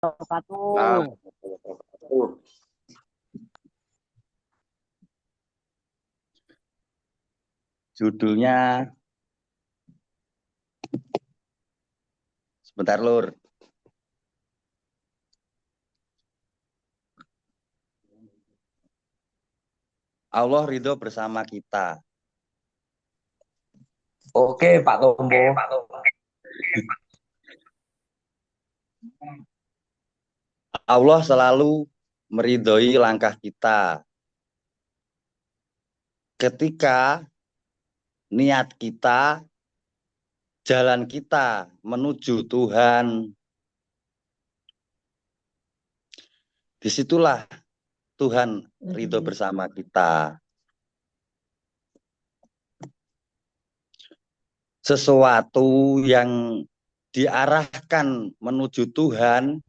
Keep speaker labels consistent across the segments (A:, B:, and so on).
A: Nah,
B: wabarakatuh.
A: judulnya sebentar Lur. Allah ridho bersama kita.
B: Oke, Pak Tombo.
A: Allah selalu meridhoi langkah kita. Ketika niat kita, jalan kita menuju Tuhan, disitulah Tuhan ridho bersama kita. Sesuatu yang diarahkan menuju Tuhan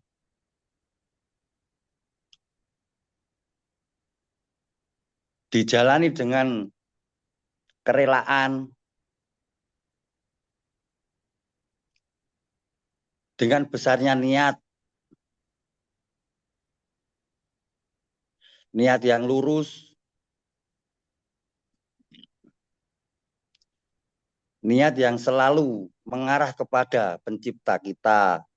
A: dijalani dengan kerelaan, dengan besarnya niat yang lurus, niat yang selalu mengarah kepada pencipta kita.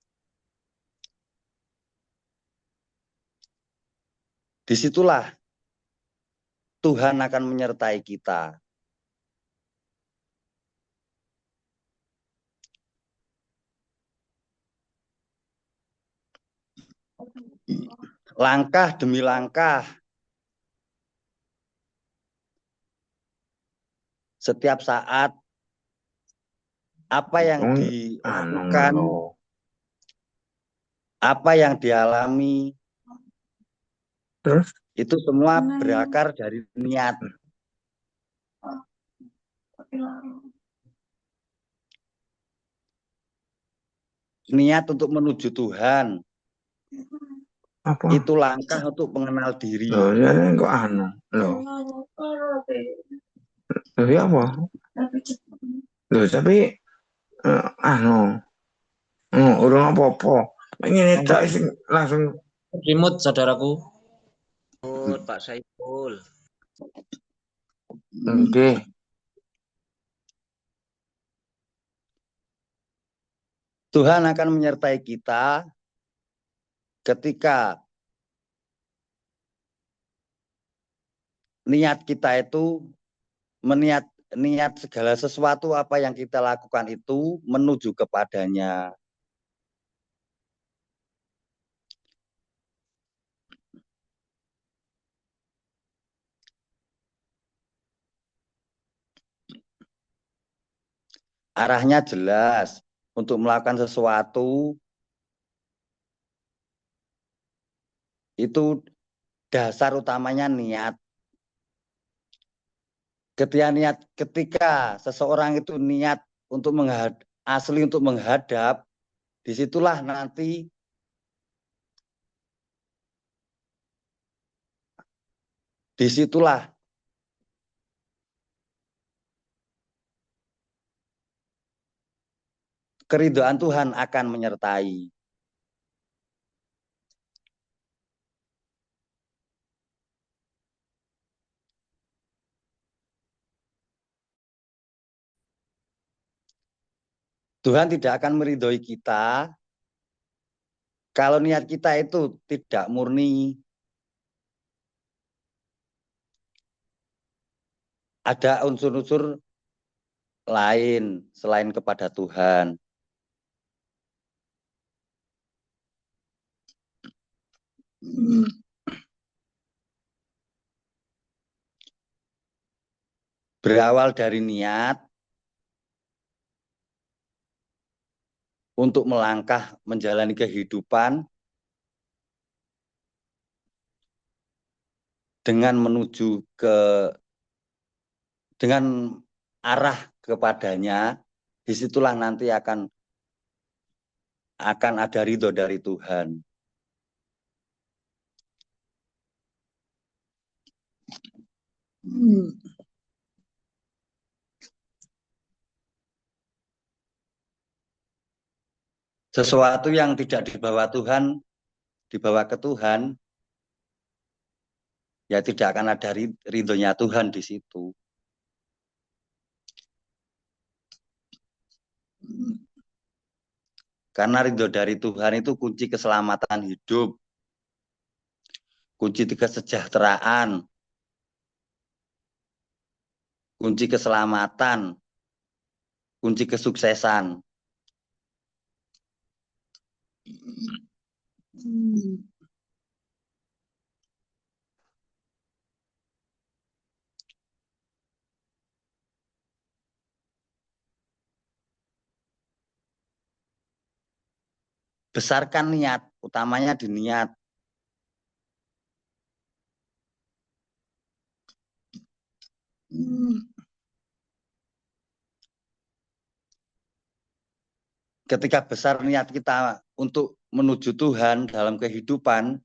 A: Disitulah Tuhan akan menyertai kita. Langkah demi langkah, setiap saat, apa yang dilakukan, apa yang dialami,
C: Terus?
A: itu semua berakar dari niat. Niat untuk menuju Tuhan,
C: Apa?
A: itu langkah untuk mengenal diri.
C: Loh, ya kok anu? Loh. Loh, ya apa? Loh, tapi anu. Urung apa-apa. Pengen itu langsung
B: Remote, saudaraku. Pak Saiful.
C: oke.
A: Tuhan akan menyertai kita ketika niat kita itu niat segala sesuatu apa yang kita lakukan itu menuju kepadanya. Arahnya jelas untuk melakukan sesuatu itu dasar utamanya niat. Ketika seseorang itu niat untuk asli untuk menghadap, disitulah nanti keridhaan Tuhan akan menyertai. Tuhan tidak akan meridhoi kita kalau niat kita itu tidak murni. Ada unsur-unsur lain selain kepada Tuhan. Berawal dari niat untuk melangkah menjalani kehidupan dengan dengan arah kepadanya, disitulah nanti akan ada ridho dari Tuhan. Sesuatu yang tidak dibawa Tuhan dibawa ke Tuhan, ya tidak akan ada ridhonya Tuhan di situ. Karena ridho dari Tuhan itu kunci keselamatan hidup, kunci kesejahteraan, kunci keselamatan, kunci kesuksesan. Besarkan niat, utamanya di niat. Ketika besar niat kita untuk menuju Tuhan dalam kehidupan,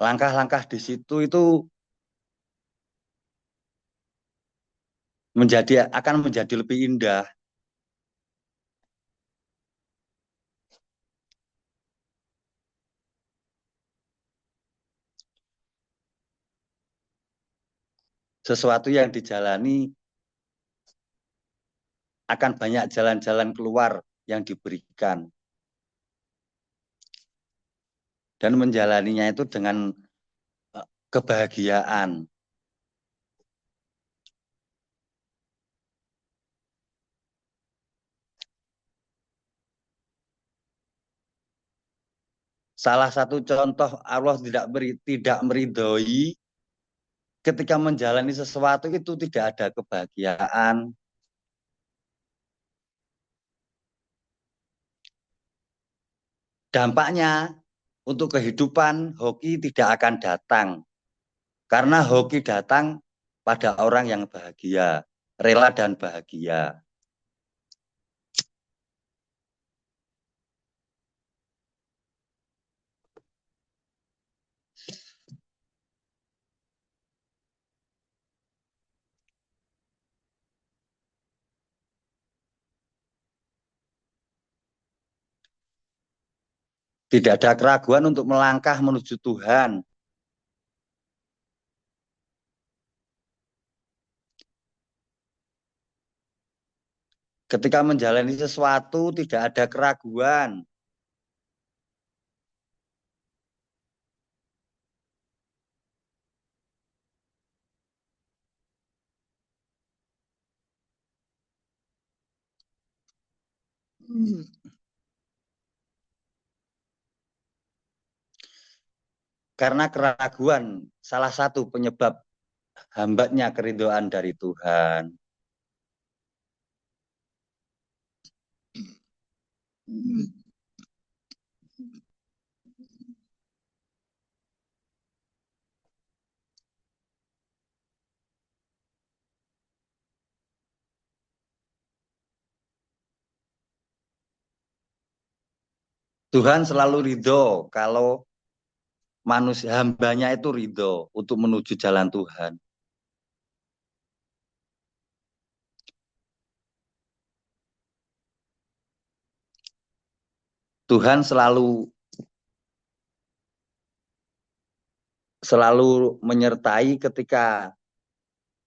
A: langkah-langkah di situ itu akan menjadi lebih indah. Sesuatu yang dijalani akan banyak jalan-jalan keluar yang diberikan. Dan menjalaninya itu dengan kebahagiaan. Salah satu contoh Allah tidak meridhoi ketika menjalani sesuatu itu tidak ada kebahagiaan. Dampaknya untuk kehidupan hoki tidak akan datang. Karena hoki datang pada orang yang bahagia, rela dan bahagia. Tidak ada keraguan untuk melangkah menuju Tuhan. Ketika menjalani sesuatu tidak ada keraguan. Karena keraguan salah satu penyebab hambatnya keridhaan dari Tuhan. Tuhan selalu ridho kalau manusia hambanya itu ridho untuk menuju jalan Tuhan. Tuhan selalu menyertai ketika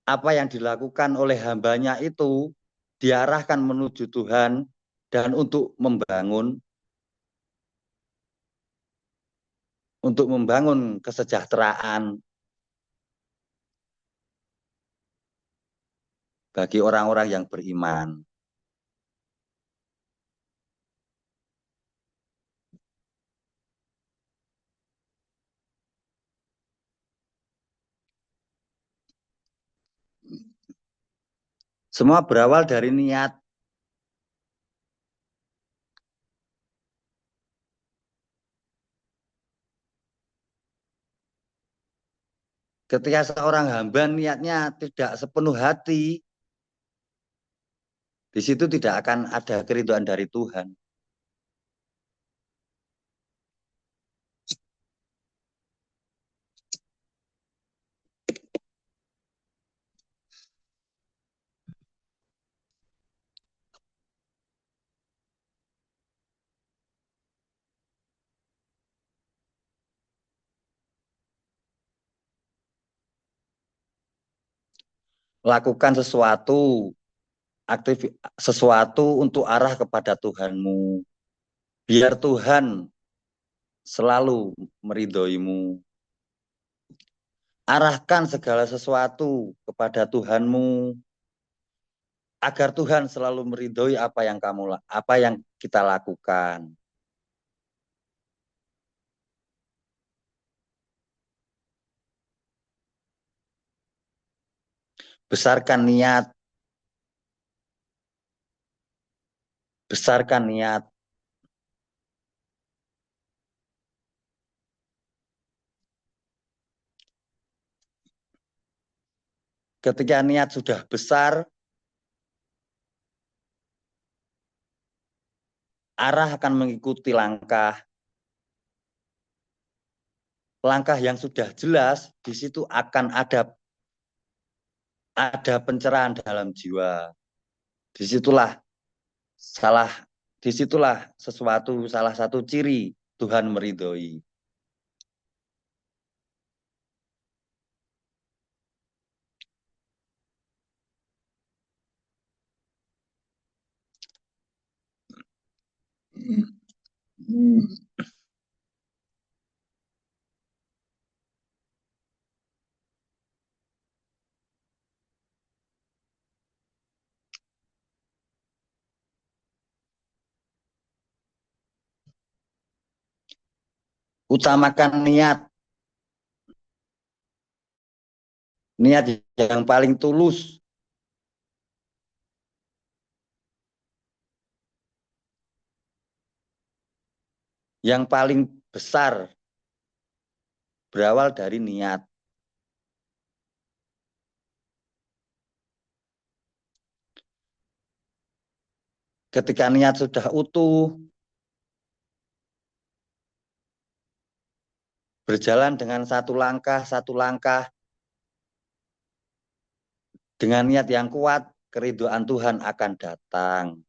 A: apa yang dilakukan oleh hambanya itu diarahkan menuju Tuhan dan untuk membangun kesejahteraan bagi orang-orang yang beriman. Semua berawal dari niat. Ketika seorang hamba niatnya tidak sepenuh hati, di situ tidak akan ada keridhaan dari Tuhan. lakukan sesuatu untuk arah kepada Tuhanmu. Biar Tuhan selalu meridhoimu. Arahkan segala sesuatu kepada Tuhanmu agar Tuhan selalu meridhoi apa yang kita lakukan. Besarkan niat, besarkan niat. Ketika niat sudah besar, arah akan mengikuti langkah. Langkah yang sudah jelas, di situ akan ada pencerahan dalam jiwa. Disitulah disitulah salah satu ciri Tuhan meridhoi. Utamakan niat yang paling tulus. Yang paling besar berawal dari niat. Ketika niat sudah utuh, berjalan dengan satu langkah, dengan niat yang kuat, keridhaan Tuhan akan datang.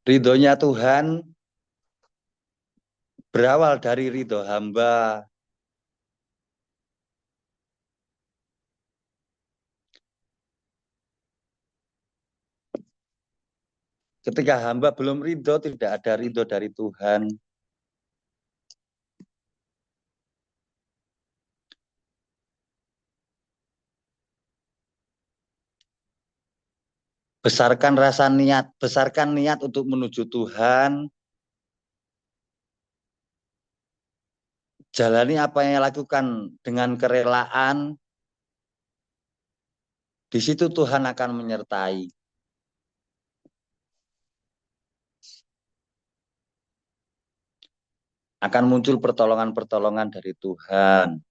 A: Ridhonya Tuhan berawal dari ridho hamba. Ketika hamba belum ridho, tidak ada ridho dari Tuhan. Besarkan niat untuk menuju Tuhan. Jalani apa yang lakukan dengan kerelaan. Di situ Tuhan akan menyertai. Akan muncul pertolongan-pertolongan dari Tuhan.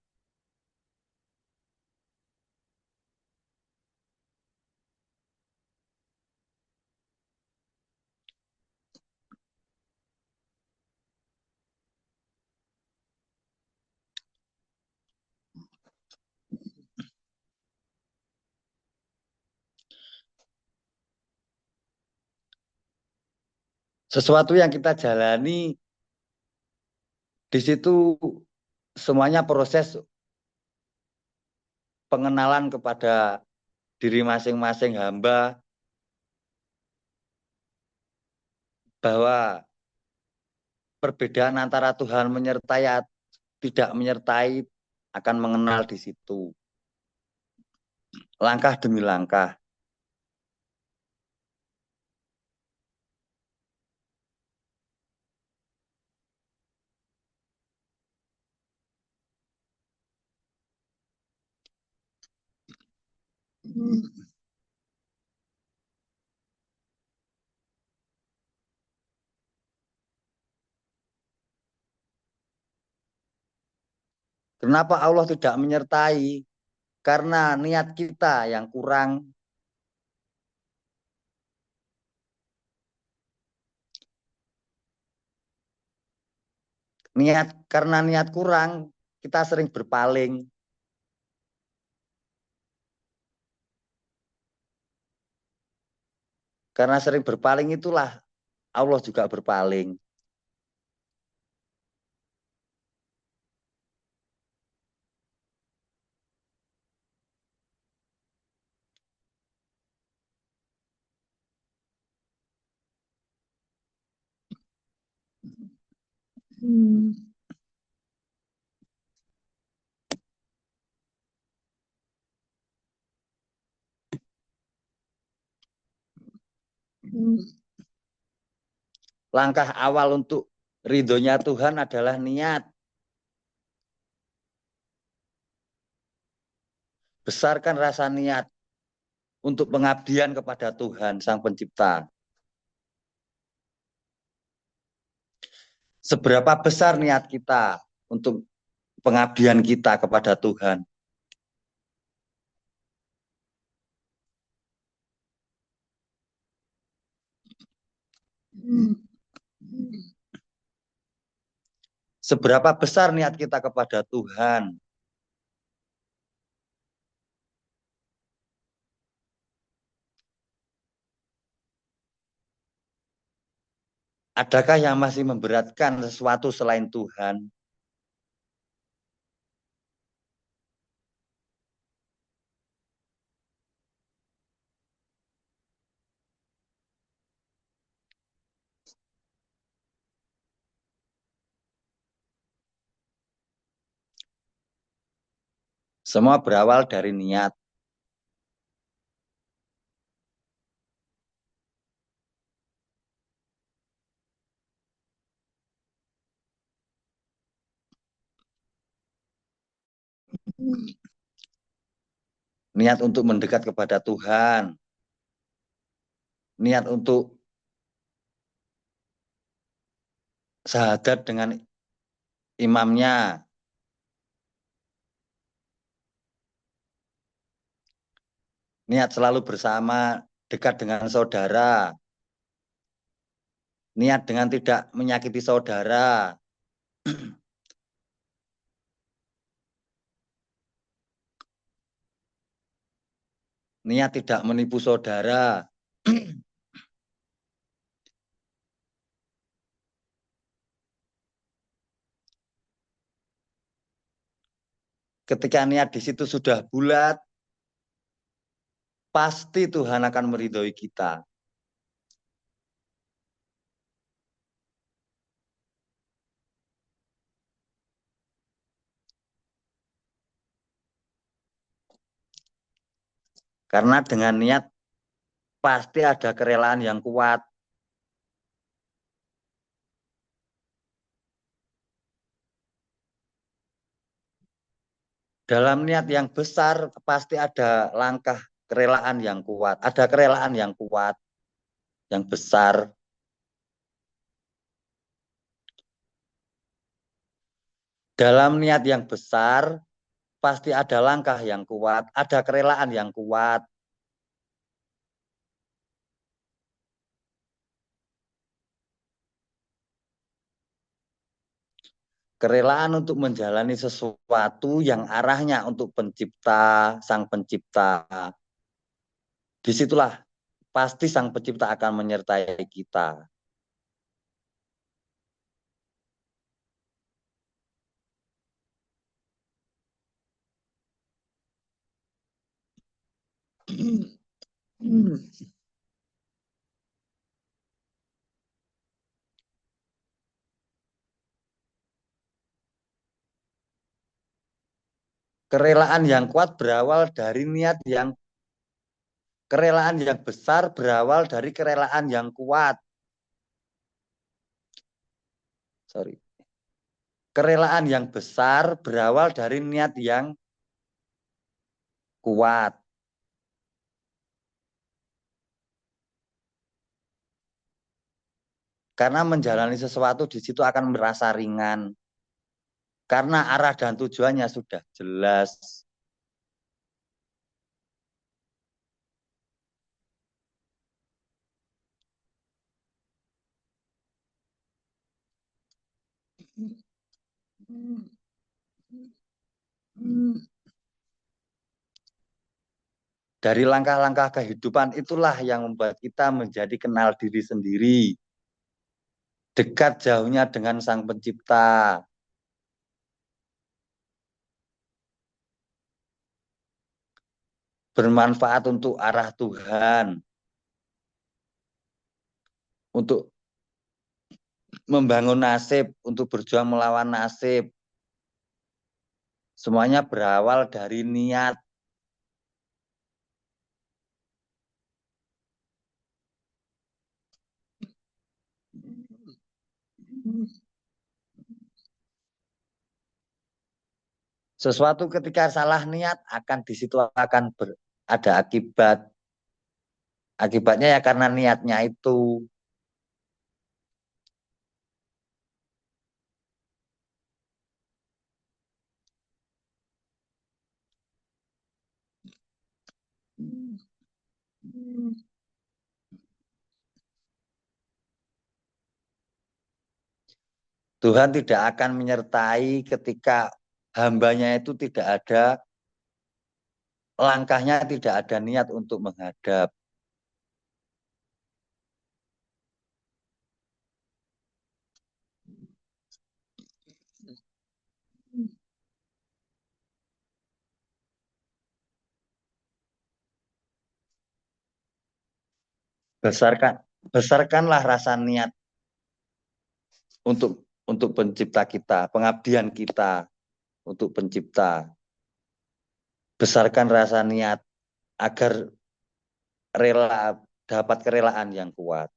A: Sesuatu yang kita jalani, di situ semuanya proses pengenalan kepada diri masing-masing hamba, bahwa perbedaan antara Tuhan menyertai atau tidak menyertai akan mengenal di situ. Langkah demi langkah. Kenapa Allah tidak menyertai? Karena niat kita yang kurang. Karena niat kurang, kita sering berpaling. Karena sering berpaling itulah Allah juga berpaling. Langkah awal untuk ridhonya Tuhan adalah niat. Besarkan rasa niat untuk pengabdian kepada Tuhan Sang Pencipta. Seberapa besar niat kita untuk pengabdian kita kepada Tuhan? Seberapa besar niat kita kepada Tuhan? Adakah yang masih memberatkan sesuatu selain Tuhan? Semua berawal dari niat. Niat untuk mendekat kepada Tuhan. Niat untuk sahadat dengan imamnya. Niat selalu bersama, dekat dengan saudara. Niat dengan tidak menyakiti saudara. Niat tidak menipu saudara. Ketika niat di situ sudah bulat, pasti Tuhan akan meridhoi kita. Karena dengan niat pasti ada kerelaan yang kuat. Dalam niat yang besar pasti ada langkah kerelaan yang kuat. Ada kerelaan yang kuat, yang besar. Dalam niat yang besar pasti ada langkah yang kuat, ada kerelaan yang kuat. Kerelaan untuk menjalani sesuatu yang arahnya untuk pencipta, sang pencipta. Disitulah pasti sang pencipta akan menyertai kita. Kerelaan yang kuat berawal dari niat yang kerelaan yang besar berawal dari kerelaan yang kuat. Sorry. Kerelaan yang besar berawal dari niat yang kuat. Karena menjalani sesuatu di situ akan merasa ringan. Karena arah dan tujuannya sudah jelas. Dari langkah-langkah kehidupan itulah yang membuat kita menjadi kenal diri sendiri, dekat jauhnya dengan Sang Pencipta, bermanfaat untuk arah Tuhan, untuk membangun nasib, untuk berjuang melawan nasib. Semuanya berawal dari niat. Sesuatu ketika salah niat akan di situ akan ada akibat. Akibatnya ya karena niatnya itu. Tuhan tidak akan menyertai ketika hambanya itu tidak ada langkahnya, tidak ada niat untuk menghadap. Besarkanlah rasa niat untuk pencipta kita, pengabdian kita untuk pencipta. Besarkan rasa niat agar rela, dapat kerelaan yang kuat.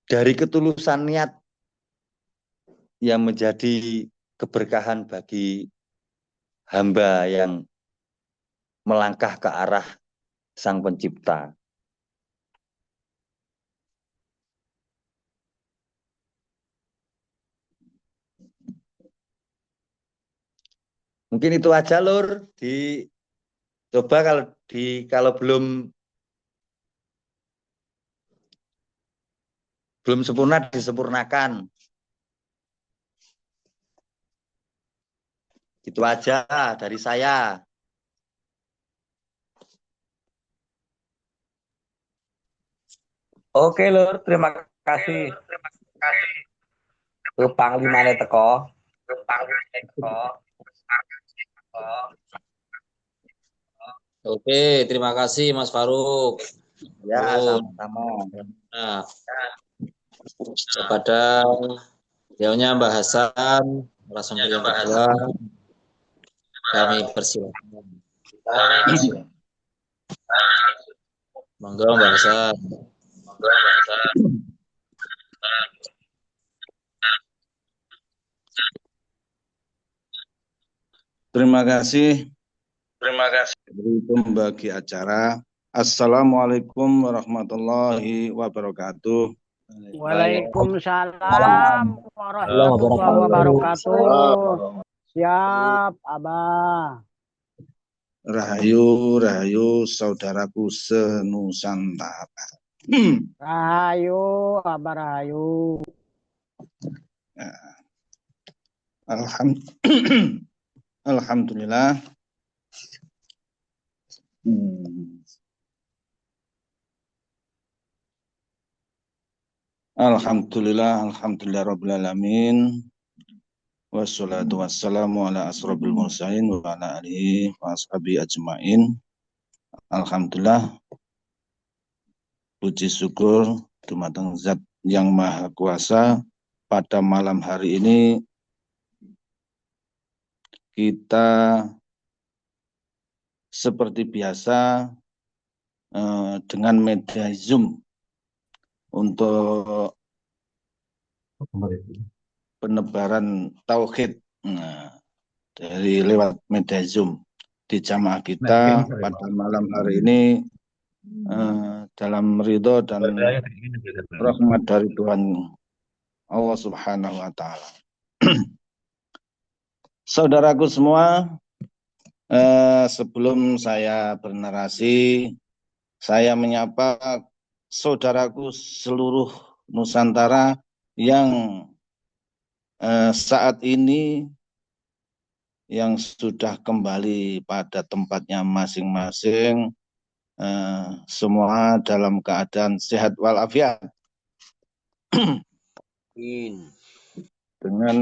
A: Dari ketulusan niat yang menjadi keberkahan bagi hamba yang melangkah ke arah Sang Pencipta. Mungkin itu aja, Lur. Coba kalau belum sempurna disempurnakan. Itu aja dari saya.
B: Oke, Lur, terima kasih. Ke Panglimane teko. Oke, terima kasih Mas Faruk.
A: Ya,
B: Terus,
A: sama-sama.
B: nah, kepada beliaunya Mbak Hasan, langsung yang kedua, kami persilakan. Monggo Mbak Hasan.
D: Terima kasih dari pembagi acara. Assalamualaikum warahmatullahi wabarakatuh.
E: Waalaikumsalam warahmatullahi wabarakatuh. Siap, Abah.
D: Rahayu saudaraku senusantara.
E: Rahayu, Abah Rahayu.
D: Alhamdulillah. Alhamdulillah rabbil alamin. Wassalatu wassalamu ala asrofil mursalin wa ala alihi wa ashabi ajmain. Alhamdulillah, puji syukur dumateng Zat yang Maha Kuasa. Pada malam hari ini kita seperti biasa dengan media Zoom untuk penebaran tauhid dari lewat media Zoom di jamaah kita pada malam hari ini dalam ridho dan rahmat dari Tuhan Allah Subhanahu wa Ta'ala. Saudaraku semua, sebelum saya bernarasi, saya menyapa saudaraku seluruh Nusantara yang saat ini yang sudah kembali pada tempatnya masing-masing, semua dalam keadaan sehat walafiat. Dengan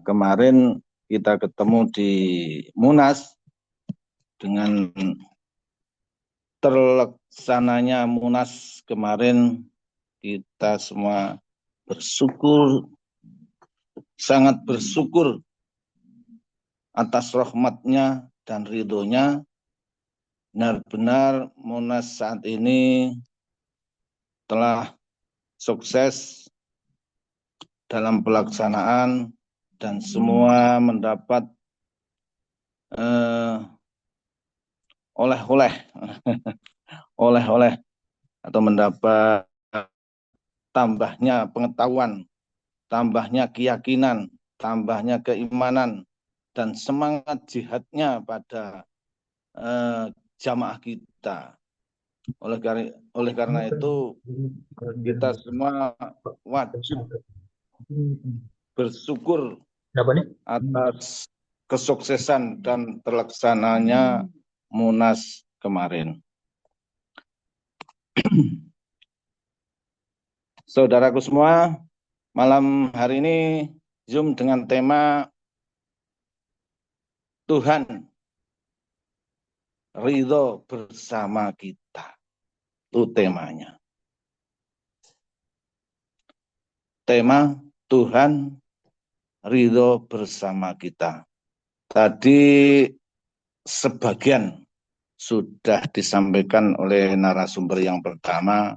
D: kemarin kita ketemu di Munas, dengan terlaksananya Munas kemarin, kita semua bersyukur, sangat bersyukur atas rahmatnya dan ridhonya. Benar-benar Munas saat ini telah sukses dalam pelaksanaan dan semua mendapat oleh-oleh atau mendapat tambahnya pengetahuan, tambahnya keyakinan, tambahnya keimanan, dan semangat jihadnya pada jamaah kita. Oleh karena itu, kita semua wajib bersyukur atas kesuksesan dan terlaksananya Munas kemarin. Saudaraku semua, malam hari ini Zoom dengan tema Tuhan ridho bersama kita. Itu temanya. Tema Tuhan ridho bersama kita. Tadi sebagian sudah disampaikan oleh narasumber yang pertama,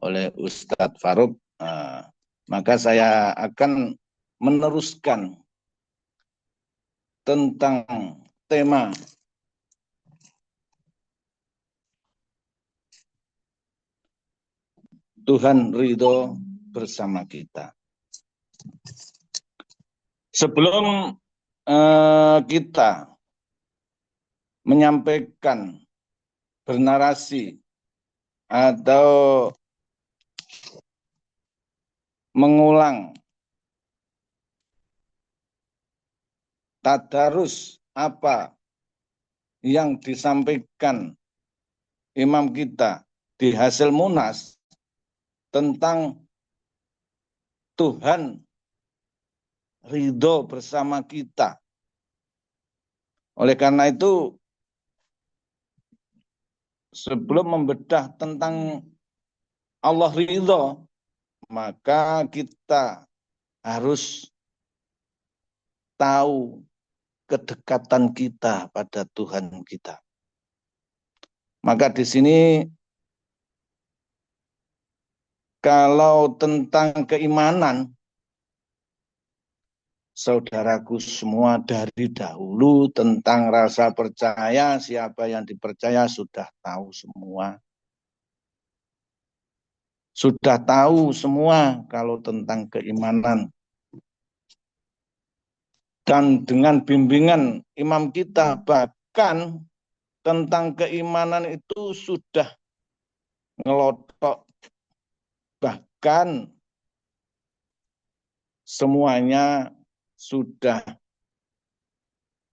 D: oleh Ustadz Farouk. Maka saya akan meneruskan tentang tema Tuhan ridho bersama kita. Sebelum kita menyampaikan, bernarasi, atau mengulang tadarus apa yang disampaikan imam kita di hasil Munas tentang Tuhan ridho bersama kita. Oleh karena itu, sebelum membedah tentang Allah ridho, maka kita harus tahu kedekatan kita pada Tuhan kita. Maka di sini kalau tentang keimanan, saudaraku semua dari dahulu tentang rasa percaya, siapa yang dipercaya sudah tahu semua. Sudah tahu semua kalau tentang keimanan. Dan dengan bimbingan imam kita, bahkan tentang keimanan itu sudah ngelotok. Bahkan semuanya sudah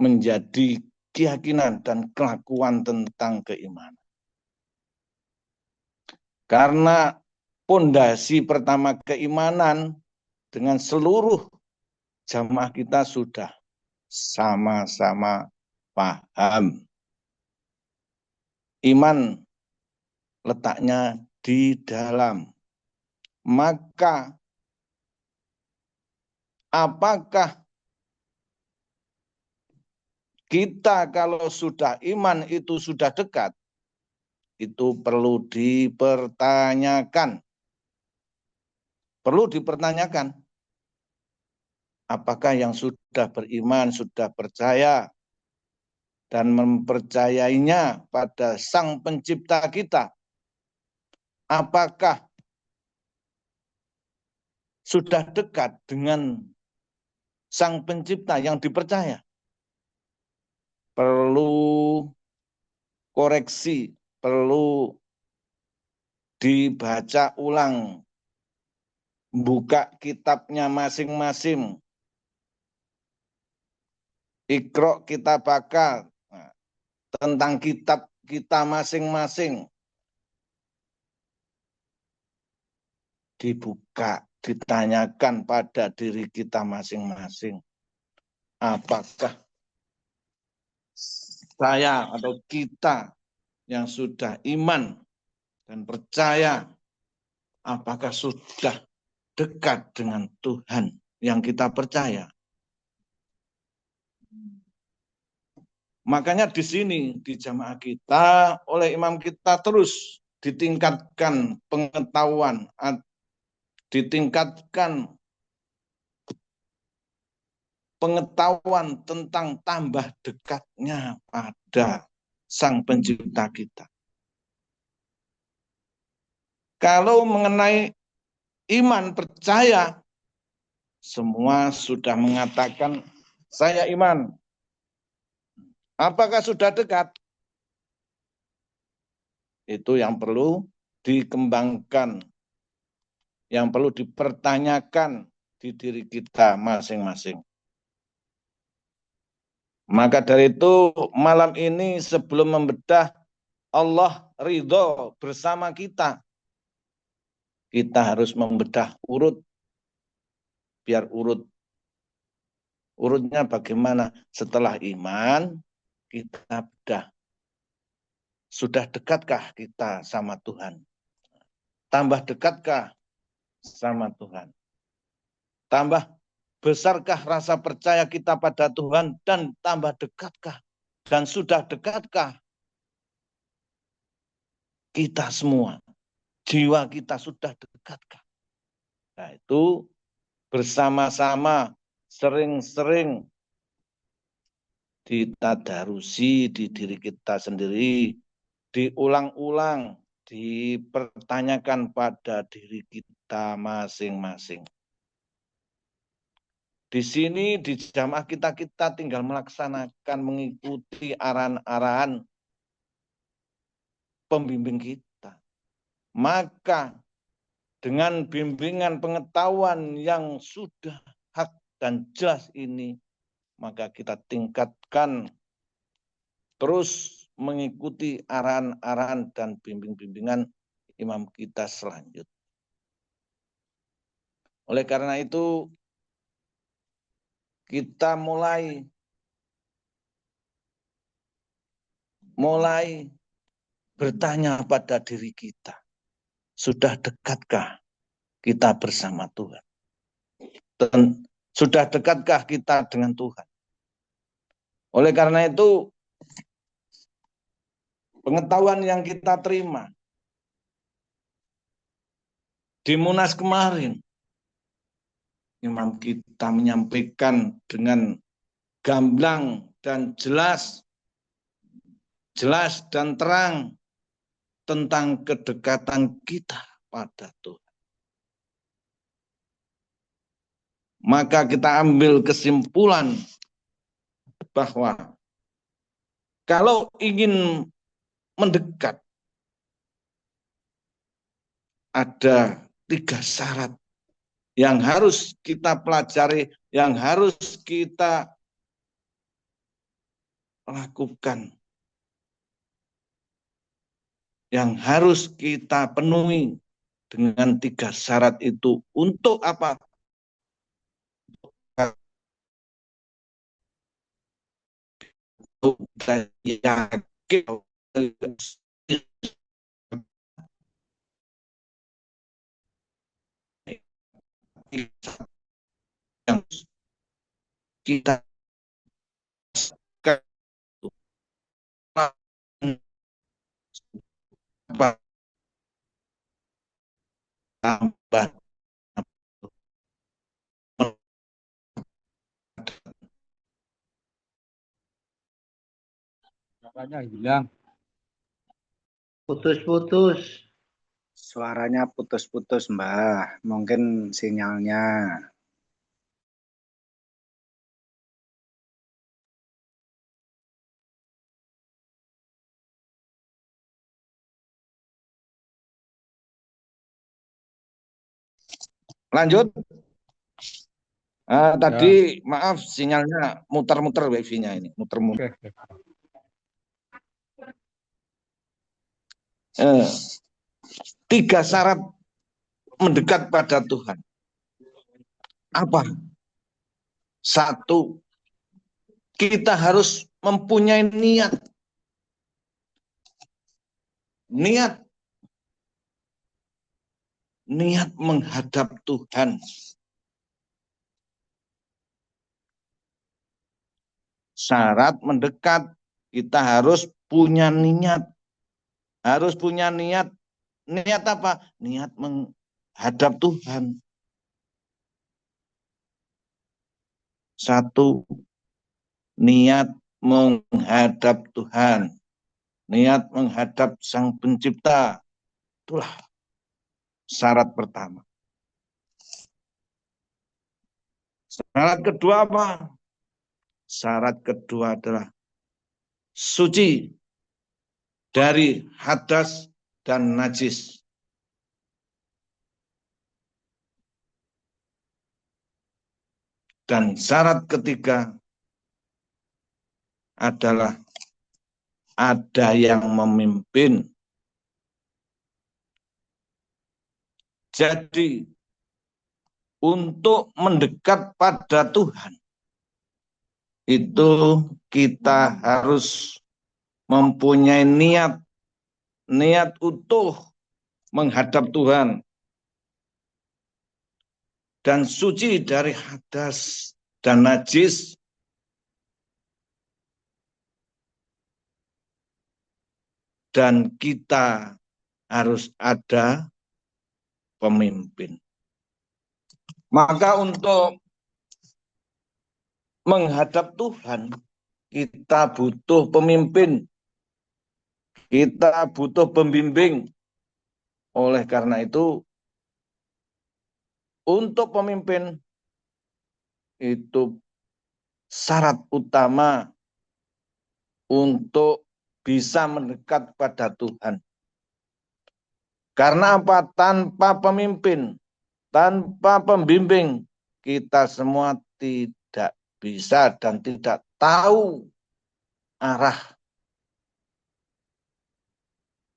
D: menjadi keyakinan dan kelakuan tentang keimanan. Karena pondasi pertama keimanan dengan seluruh jamaah kita sudah sama-sama paham. Iman letaknya di dalam. Maka apakah kita kalau sudah iman itu sudah dekat? Itu perlu dipertanyakan. Perlu dipertanyakan. Apakah yang sudah beriman, sudah percaya, dan mempercayainya pada Sang Pencipta kita? Apakah sudah dekat dengan Sang Pencipta yang dipercaya? Perlu koreksi, perlu dibaca ulang, buka kitabnya masing-masing. Iqra kita bakal tentang kitab kita masing-masing. Dibuka, ditanyakan pada diri kita masing-masing. Apakah saya atau kita yang sudah iman dan percaya, apakah sudah dekat dengan Tuhan yang kita percaya? Makanya di sini, di jamaah kita, oleh imam kita terus ditingkatkan pengetahuan, ditingkatkan pengetahuan tentang tambah dekatnya pada Sang Pencipta kita. Kalau mengenai iman percaya, semua sudah mengatakan saya iman. Apakah sudah dekat? Itu yang perlu dikembangkan, yang perlu dipertanyakan di diri kita masing-masing. Maka dari itu malam ini sebelum membedah Allah ridho bersama kita, kita harus membedah urut, biar urut. Urutnya bagaimana? Setelah iman, kita bedah. Sudah dekatkah kita sama Tuhan? Tambah dekatkah sama Tuhan? Tambah besarkah rasa percaya kita pada Tuhan dan tambah dekatkah? Dan sudah dekatkah kita semua? Jiwa kita sudah dekatkah? Nah, itu bersama-sama sering-sering ditadarusi di diri kita sendiri, diulang-ulang, dipertanyakan pada diri kita masing-masing. Di sini di jamaah kita tinggal melaksanakan, mengikuti arahan-arahan pembimbing kita. Maka dengan bimbingan pengetahuan yang sudah hak dan jelas ini, maka kita tingkatkan terus mengikuti arahan-arahan dan bimbing-bimbingan imam kita selanjutnya. Oleh karena itu, kita mulai bertanya pada diri kita, sudah dekatkah kita bersama Tuhan? Dan sudah dekatkah kita dengan Tuhan? Oleh karena itu, pengetahuan yang kita terima di Munas kemarin, imam kita menyampaikan dengan gamblang dan jelas dan terang tentang kedekatan kita pada Tuhan. Maka kita ambil kesimpulan bahwa kalau ingin mendekat, ada 3 syarat yang harus kita pelajari, yang harus kita lakukan, yang harus kita penuhi dengan 3 syarat itu. Untuk apa? Kita yakin yang kita tambah
E: Suaranya hilang.
F: Putus-putus. Suaranya putus-putus, Mbah. Mungkin sinyalnya.
D: Lanjut. Tadi maaf sinyalnya muter-muter wifi-nya ini, muter-muter. Tiga syarat mendekat pada Tuhan. Apa? Satu, kita harus mempunyai niat. Niat menghadap Tuhan. Syarat mendekat, kita harus punya niat. Harus punya niat. Niat apa? Niat menghadap Tuhan. Satu, niat menghadap Tuhan. Niat menghadap Sang Pencipta. Itulah syarat pertama. Syarat kedua apa? Syarat kedua adalah suci dari hadas dan najis. Dan syarat ketiga adalah ada yang memimpin. Jadi untuk mendekat pada Tuhan itu kita harus mempunyai niat utuh menghadap Tuhan dan suci dari hadas dan najis. Dan kita harus ada pemimpin. Maka untuk menghadap Tuhan, kita butuh pemimpin. Kita butuh pembimbing. Oleh karena itu, untuk pemimpin, itu syarat utama untuk bisa mendekat pada Tuhan. Karena apa? Tanpa pemimpin, tanpa pembimbing, kita semua tidak bisa dan tidak tahu arah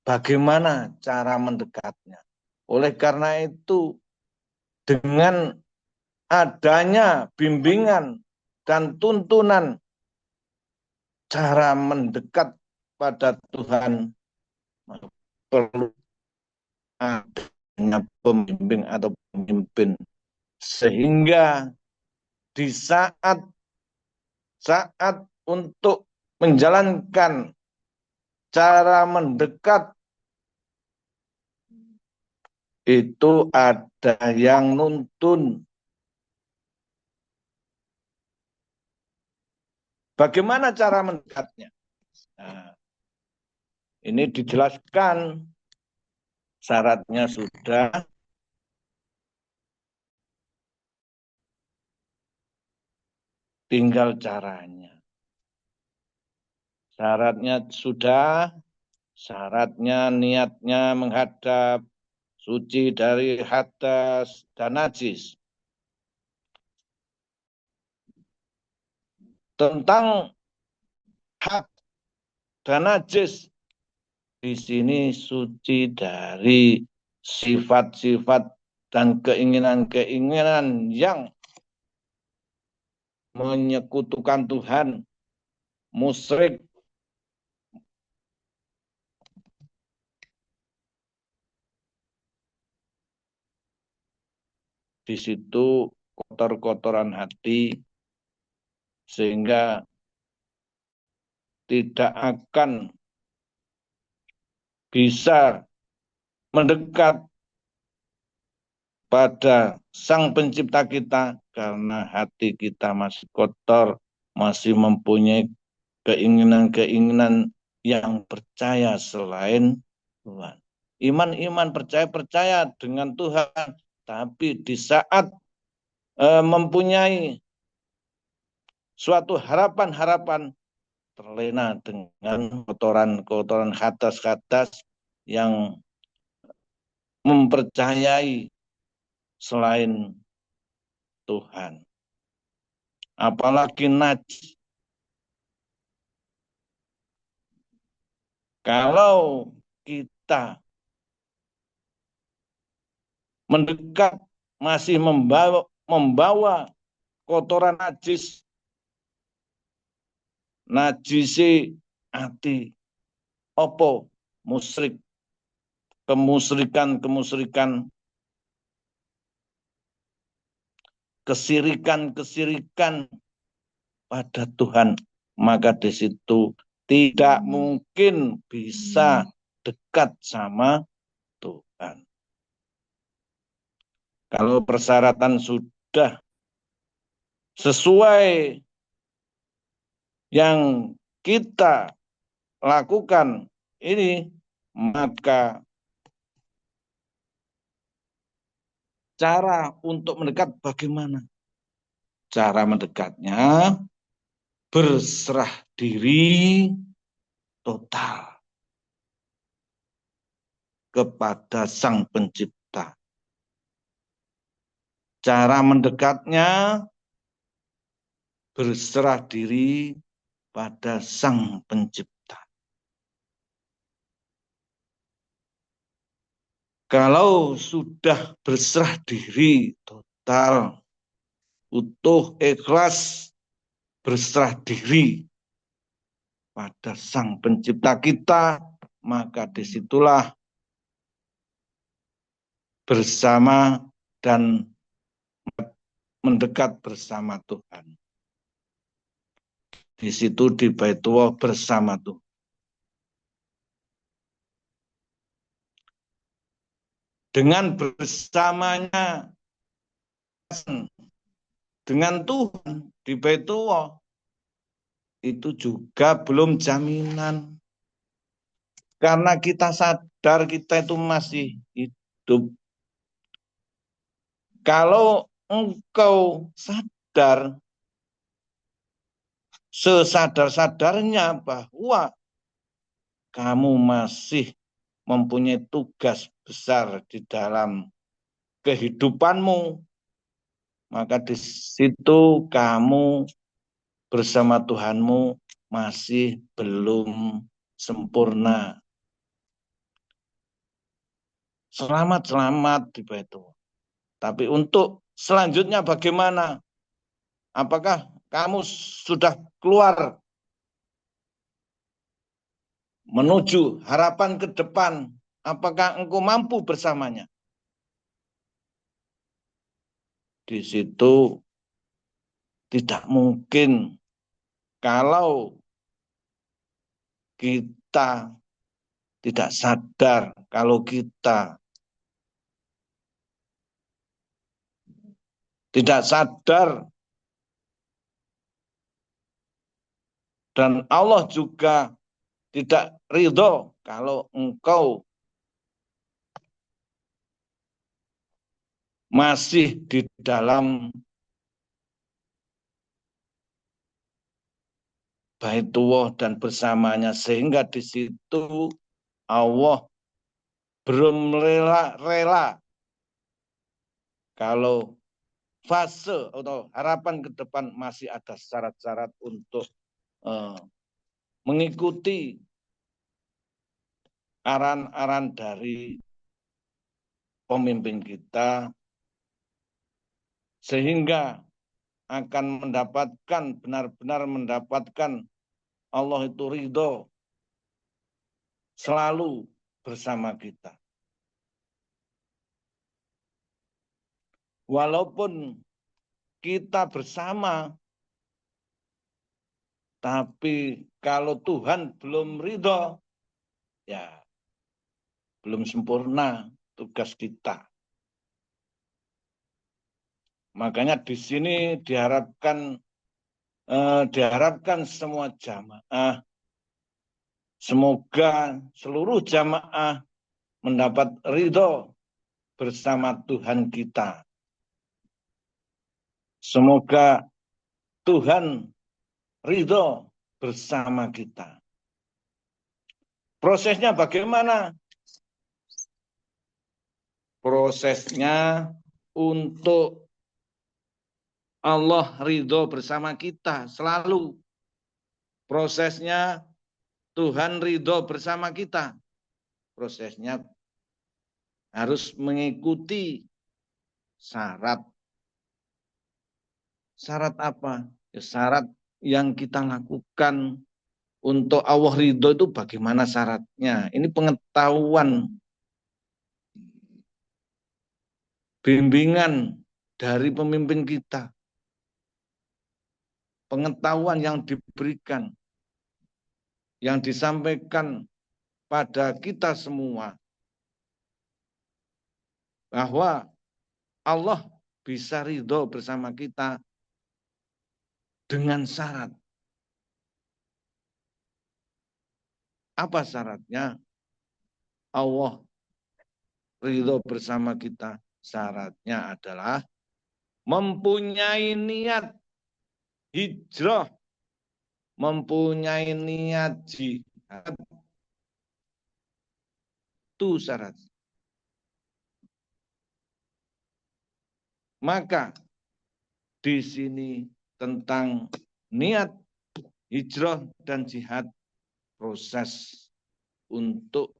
D: bagaimana cara mendekatnya. Oleh karena itu, dengan adanya bimbingan dan tuntunan cara mendekat pada Tuhan, perlu adanya pembimbing atau pemimpin. Sehingga di saat untuk menjalankan cara mendekat itu ada yang nuntun. Bagaimana cara mendekatnya? Nah, ini dijelaskan, syaratnya sudah, tinggal caranya. Syaratnya sudah, syaratnya niatnya menghadap, suci dari hadas dan najis. Tentang hak dan najis, di sini suci dari sifat-sifat dan keinginan-keinginan yang menyekutukan Tuhan, musyrik, di situ kotor-kotoran hati, sehingga tidak akan bisa mendekat pada Sang Pencipta kita karena hati kita masih kotor, masih mempunyai keinginan-keinginan yang percaya selain Tuhan. Iman percaya dengan Tuhan, tapi di saat mempunyai suatu harapan-harapan terlena dengan kotoran-kotoran hadas-hadas yang mempercayai selain Tuhan. Apalagi najis. Kalau kita mendekat masih membawa kotoran najis, najisi ati, opo musyrik, kemusrikan, kesirikan pada Tuhan, maka di situ tidak mungkin bisa dekat sama Tuhan. Kalau persyaratan sudah sesuai yang kita lakukan ini, maka cara untuk mendekat bagaimana? Cara mendekatnya berserah diri total kepada Sang Pencipta. Cara mendekatnya berserah diri pada Sang Pencipta. Kalau sudah berserah diri total, utuh, ikhlas, berserah diri pada Sang Pencipta kita, maka disitulah bersama dan mendekat bersama Tuhan. Di situ di Baitullah bersama Tuhan. Dengan bersamanya dengan Tuhan di Baitullah itu juga belum jaminan. Karena kita sadar kita itu masih hidup. Kalau engkau sadar, sesadar-sadarnya bahwa kamu masih mempunyai tugas besar di dalam kehidupanmu, maka di situ kamu bersama Tuhanmu masih belum sempurna. Selamat-selamat di Baitullah. Tapi untuk selanjutnya bagaimana? Apakah kamu sudah keluar menuju harapan ke depan? Apakah engkau mampu bersamanya? Di situ tidak mungkin kalau kita tidak sadar, kalau kita tidak sadar, dan Allah juga tidak ridho kalau engkau masih di dalam Baitullah dan bersamanya, sehingga di situ Allah belum rela kalau fase atau harapan ke depan masih ada syarat-syarat untuk mengikuti aran-aran dari pemimpin kita, sehingga akan mendapatkan, benar-benar mendapatkan Allah itu ridho selalu bersama kita. Walaupun kita bersama, tapi kalau Tuhan belum ridho, ya belum sempurna tugas kita. Makanya di sini diharapkan semua jamaah, semoga seluruh jamaah mendapat ridho bersama Tuhan kita. Semoga Tuhan ridho bersama kita. Prosesnya bagaimana? Prosesnya untuk Allah ridho bersama kita. Selalu prosesnya Tuhan ridho bersama kita. Prosesnya harus mengikuti syarat. Syarat apa? Ya, syarat yang kita lakukan untuk Allah ridho itu bagaimana syaratnya? Ini pengetahuan, bimbingan dari pemimpin kita. Pengetahuan yang diberikan, yang disampaikan pada kita semua. Bahwa Allah bisa ridho bersama kita dengan syarat. Apa syaratnya? Allah ridho bersama kita. Syaratnya adalah mempunyai niat hijrah, mempunyai niat jihad. Itu syarat. Maka di sini tentang niat hijrah dan jihad, proses untuk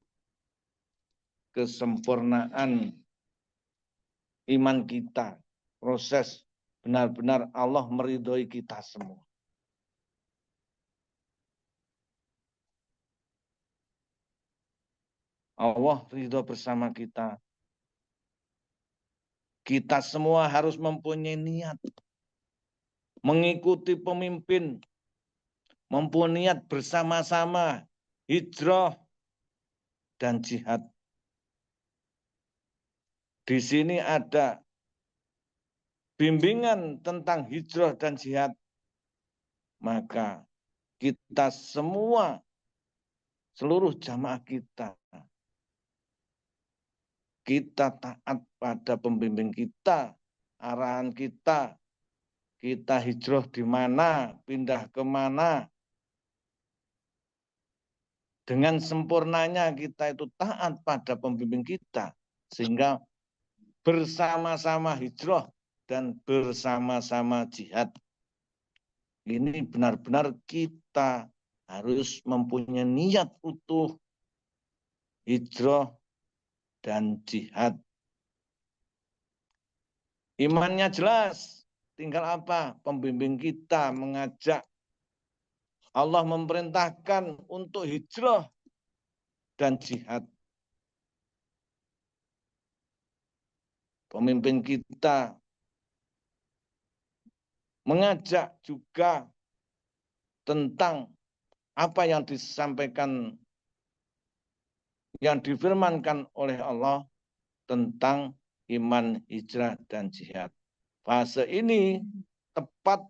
D: kesempurnaan iman kita, proses benar-benar Allah meridhoi kita semua. Allah ridho bersama kita. Kita semua harus mempunyai niat mengikuti pemimpin, mempunyai niat bersama-sama hijrah dan jihad. Di sini ada bimbingan tentang hijrah dan jihad. Maka kita semua, seluruh jamaah kita taat pada pembimbing kita, arahan kita hijrah di mana, pindah ke mana. Dengan sempurnanya kita itu taat pada pembimbing kita, sehingga bersama-sama hijrah dan bersama-sama jihad. Ini benar-benar kita harus mempunyai niat utuh hijrah dan jihad. Imannya jelas, tinggal apa? Pembimbing kita mengajak. Allah memerintahkan untuk hijrah dan jihad. Pemimpin kita mengajak juga tentang apa yang disampaikan, yang difirmankan oleh Allah tentang iman, hijrah, dan jihad. Fase ini tepat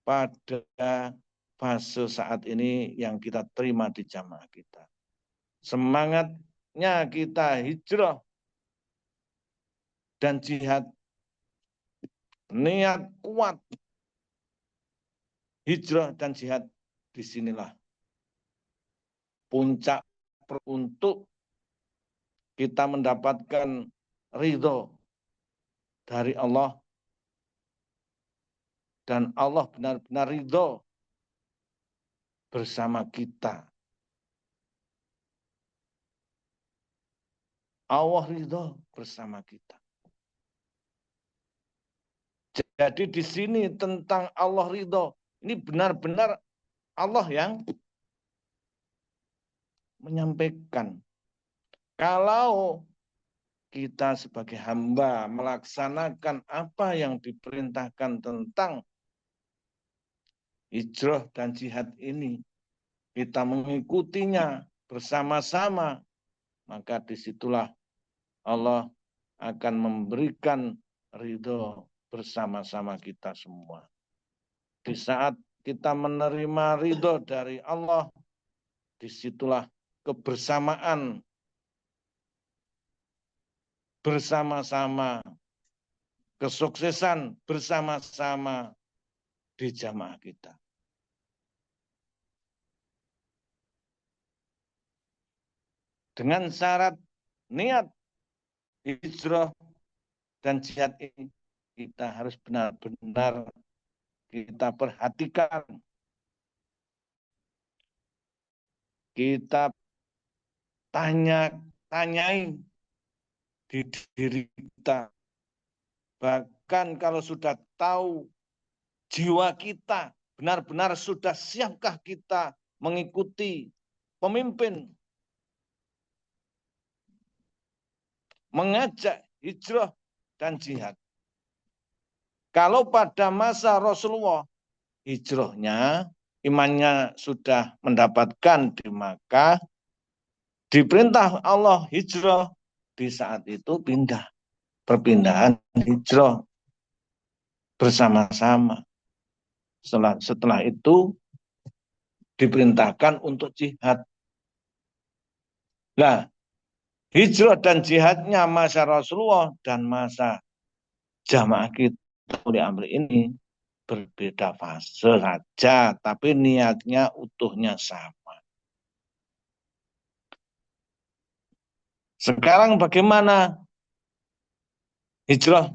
D: pada fase saat ini yang kita terima di jamaah kita. Semangatnya kita hijrah dan jihad, niat kuat hijrah dan jihad, disinilah puncak untuk kita mendapatkan ridho dari Allah, dan Allah benar-benar ridho bersama kita. Allah ridho bersama kita. Jadi di sini tentang Allah ridho, ini benar-benar Allah yang menyampaikan. Kalau kita sebagai hamba melaksanakan apa yang diperintahkan tentang hijrah dan jihad ini, kita mengikutinya bersama-sama, maka disitulah Allah akan memberikan ridho bersama-sama kita semua. Di saat kita menerima ridho dari Allah, disitulah kebersamaan bersama-sama, kesuksesan bersama-sama di jamaah kita. Dengan syarat niat hijrah dan jihad ini kita harus benar-benar kita perhatikan, kita tanyai di diri kita. Bahkan kalau sudah tahu jiwa kita, benar-benar sudah siapkah kita mengikuti pemimpin, mengajak hijrah dan jihad. Kalau pada masa Rasulullah, hijrahnya, imannya sudah mendapatkan di Makkah, diperintah Allah hijrah, di saat itu pindah. Perpindahan hijrah bersama-sama. Setelah itu diperintahkan untuk jihad. Nah, hijrah dan jihadnya masa Rasulullah dan masa jamaah kita oleh Amri ini berbeda fase saja, tapi niatnya utuhnya sama. Sekarang bagaimana hijrah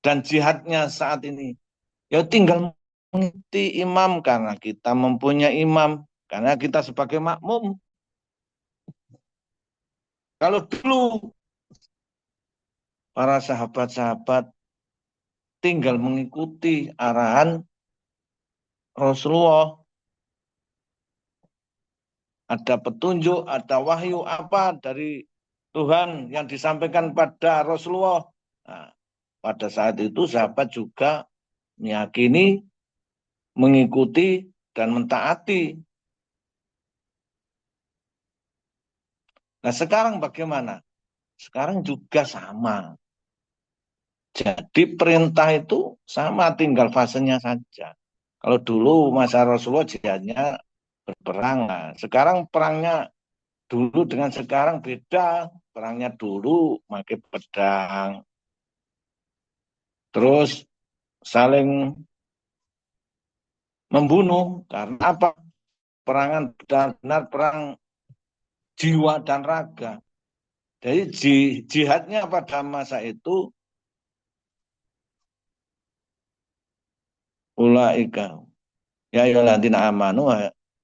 D: dan jihadnya saat ini? Ya tinggal mengikuti imam karena kita mempunyai imam, karena kita sebagai makmum. Kalau dulu para sahabat-sahabat tinggal mengikuti arahan Rasulullah, ada petunjuk, ada wahyu apa dari Tuhan yang disampaikan pada Rasulullah. Nah, pada saat itu sahabat juga meyakini, mengikuti, dan mentaati. Nah, sekarang bagaimana? Sekarang juga sama. Jadi perintah itu sama, tinggal fasenya saja. Kalau dulu masa Rasulullah jihadnya berperang. Nah, sekarang perangnya dulu dengan sekarang beda. Perangnya dulu pakai pedang. Terus saling membunuh. Karena apa? Perangan benar-benar perang jiwa dan raga. Jadi jihadnya pada masa itu ulaika ya ayyuhalladzina amanu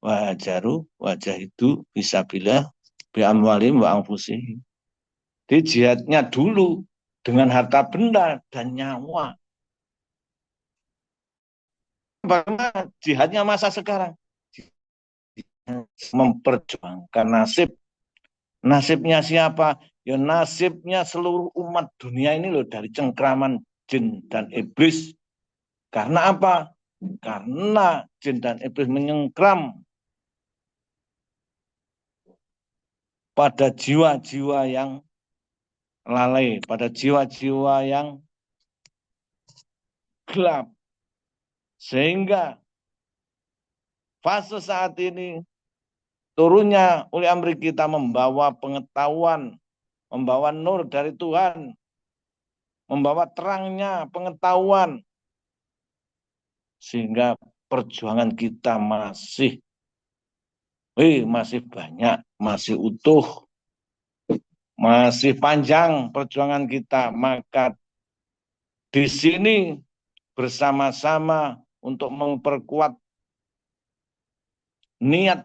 D: wa hajaru wa jahidu fisabilillah bi amwalihim wa anfusihim. Jadi jihadnya dulu dengan harta benda dan nyawa. Bagaimana jihadnya masa sekarang? Memperjuangkan nasib. Nasibnya siapa? Ya nasibnya seluruh umat dunia ini loh, dari cengkraman jin dan iblis. Karena apa? Karena jin dan iblis menyengkram pada jiwa-jiwa yang lalai, pada jiwa-jiwa yang gelap. Sehingga fase saat ini turunnya oleh Amri kita membawa pengetahuan, membawa nur dari Tuhan, membawa terangnya pengetahuan, sehingga perjuangan kita masih banyak, masih utuh, masih panjang perjuangan kita. Maka di sini bersama-sama untuk memperkuat niat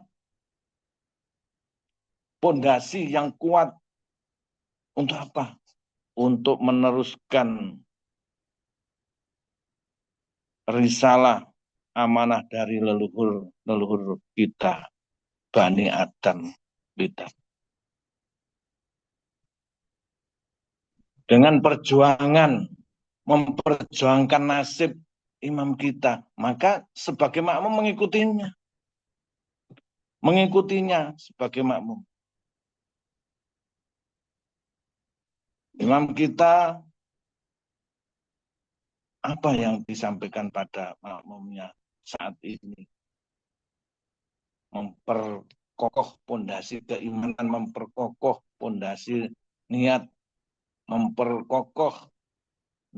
D: pondasi yang kuat. Untuk apa? Untuk meneruskan risalah amanah dari leluhur kita, Bani Adam kita. Dengan perjuangan, memperjuangkan nasib imam kita, maka sebagai makmum mengikutinya sebagai makmum. Imam kita apa yang disampaikan pada makmumnya saat ini? Memperkokoh pondasi keimanan, memperkokoh pondasi niat, memperkokoh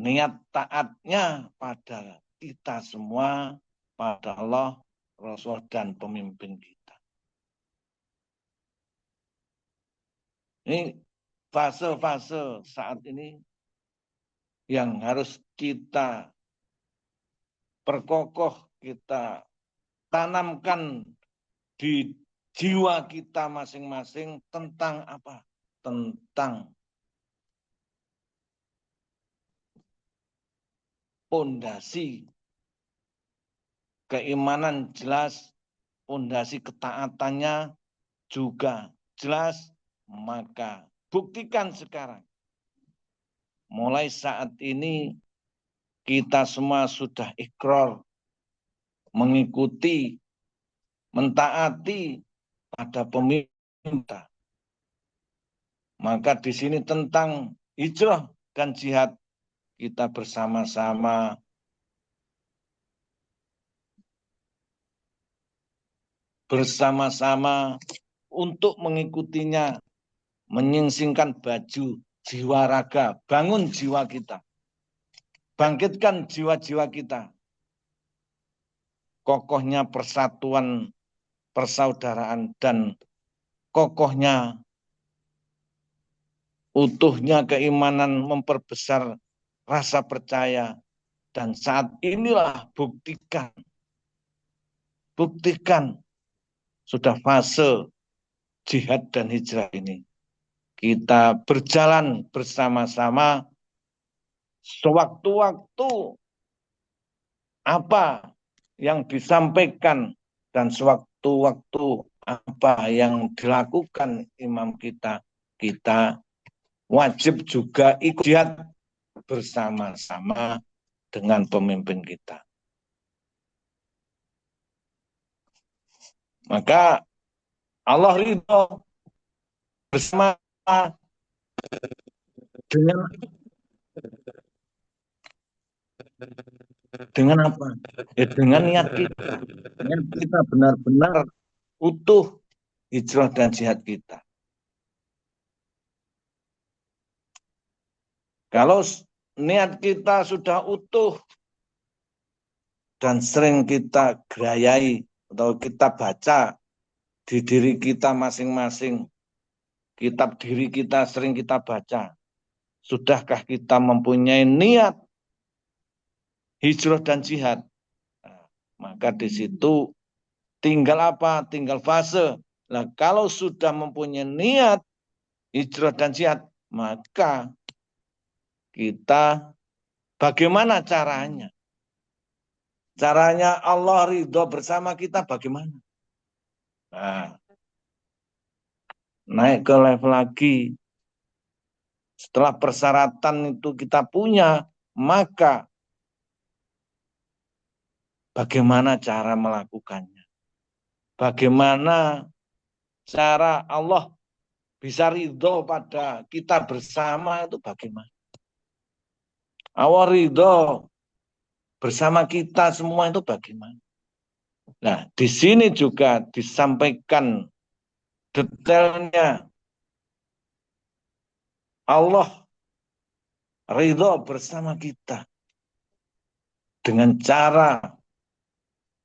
D: niat taatnya pada kita semua, pada Allah, Rasul, dan pemimpin kita. Ini fase-fase saat ini yang harus kita perkokoh, kita tanamkan di jiwa kita masing-masing tentang apa? Tentang pondasi keimanan jelas, pondasi ketaatannya juga jelas, maka buktikan sekarang. Mulai saat ini kita semua sudah ikrar mengikuti, mentaati pada pemimpin. Maka di sini tentang hijrah dan jihad kita bersama-sama untuk mengikutinya, menyingsingkan baju jiwa raga, bangun jiwa kita, bangkitkan jiwa-jiwa kita, kokohnya persatuan, persaudaraan, dan kokohnya, utuhnya keimanan memperbesar rasa percaya. Dan saat inilah buktikan sudah fase jihad dan hijrah ini. Kita berjalan bersama-sama, sewaktu-waktu apa yang disampaikan dan sewaktu-waktu apa yang dilakukan imam kita, kita wajib juga ikut jihad bersama-sama dengan pemimpin kita. Maka Allah ridho bersama dengan apa? Ya, dengan niat kita. Dengan kita benar-benar utuh hijrah dan jihad kita. Kalau niat kita sudah utuh dan sering kita gerayai atau kita baca di diri kita masing-masing, kitab diri kita sering kita baca. Sudahkah kita mempunyai niat hijrah dan jihad? Nah, maka di situ tinggal apa? Tinggal fase. Nah, kalau sudah mempunyai niat hijrah dan jihad, maka kita bagaimana caranya? Caranya Allah ridho bersama kita bagaimana? Nah, naik ke level lagi. Setelah persyaratan itu kita punya, maka bagaimana cara melakukannya? Bagaimana cara Allah bisa ridho pada kita bersama itu bagaimana? Allah ridho bersama kita semua itu bagaimana? Nah, di sini juga disampaikan detailnya. Allah ridho bersama kita dengan cara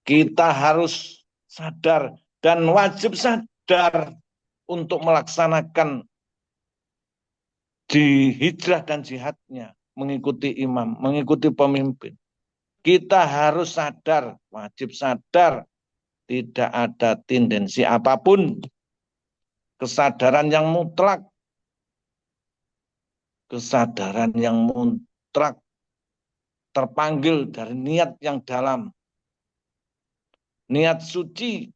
D: kita harus sadar dan wajib sadar untuk melaksanakan di hijrah dan jihadnya, mengikuti imam, mengikuti pemimpin. Kita harus sadar, wajib sadar, tidak ada tendensi apapun, kesadaran yang mutlak, kesadaran yang mutlak terpanggil dari niat yang dalam, niat suci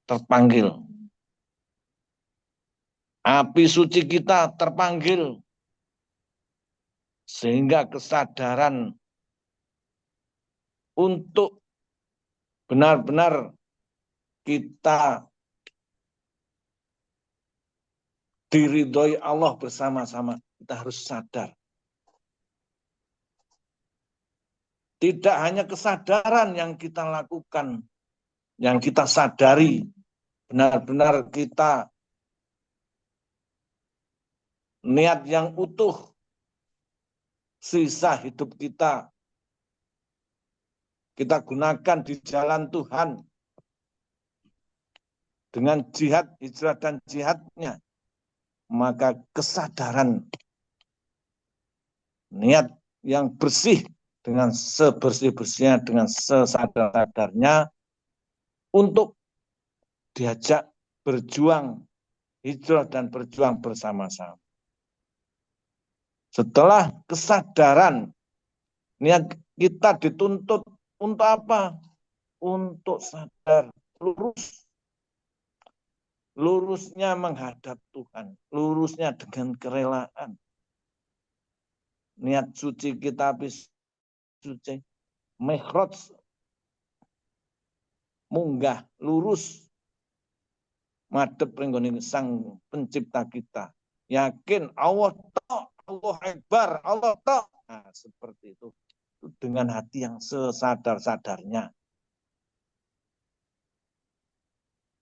D: terpanggil, api suci kita terpanggil, sehingga kesadaran untuk benar-benar kita diridhoi Allah bersama-sama, kita harus sadar. Tidak hanya kesadaran yang kita lakukan, yang kita sadari, benar-benar kita niat yang utuh, sisa hidup kita gunakan di jalan Tuhan dengan jihad, hijrah dan jihadnya. maka kesadaran niat yang bersih dengan sebersih-bersihnya, dengan sesadar-sadarnya untuk diajak berjuang, hijrah dan berjuang bersama-sama. Setelah kesadaran, niat kita dituntut untuk apa? Untuk sadar, lurusnya menghadap Tuhan, lurusnya dengan kerelaan. Niat suci kita habis suci, mihraj, munggah, lurus, madhep ring Sang Pencipta kita. Yakin Allah tok, Allah akbar, Allah tok. Nah, seperti itu. Dengan hati yang sesadar-sadarnya.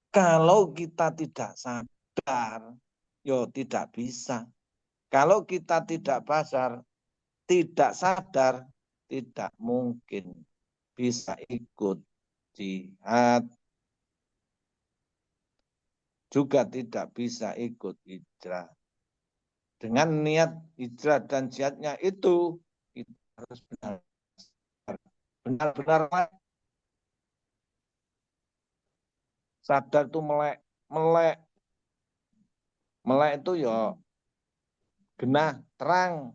D: Kalau kita tidak sadar, yo tidak bisa. Kalau kita tidak sadar, tidak mungkin bisa ikut jihad. Juga tidak bisa ikut hijrah. Dengan niat hijrah dan jihadnya itu, kita harus benar-benar sadar itu melek itu ya genah terang.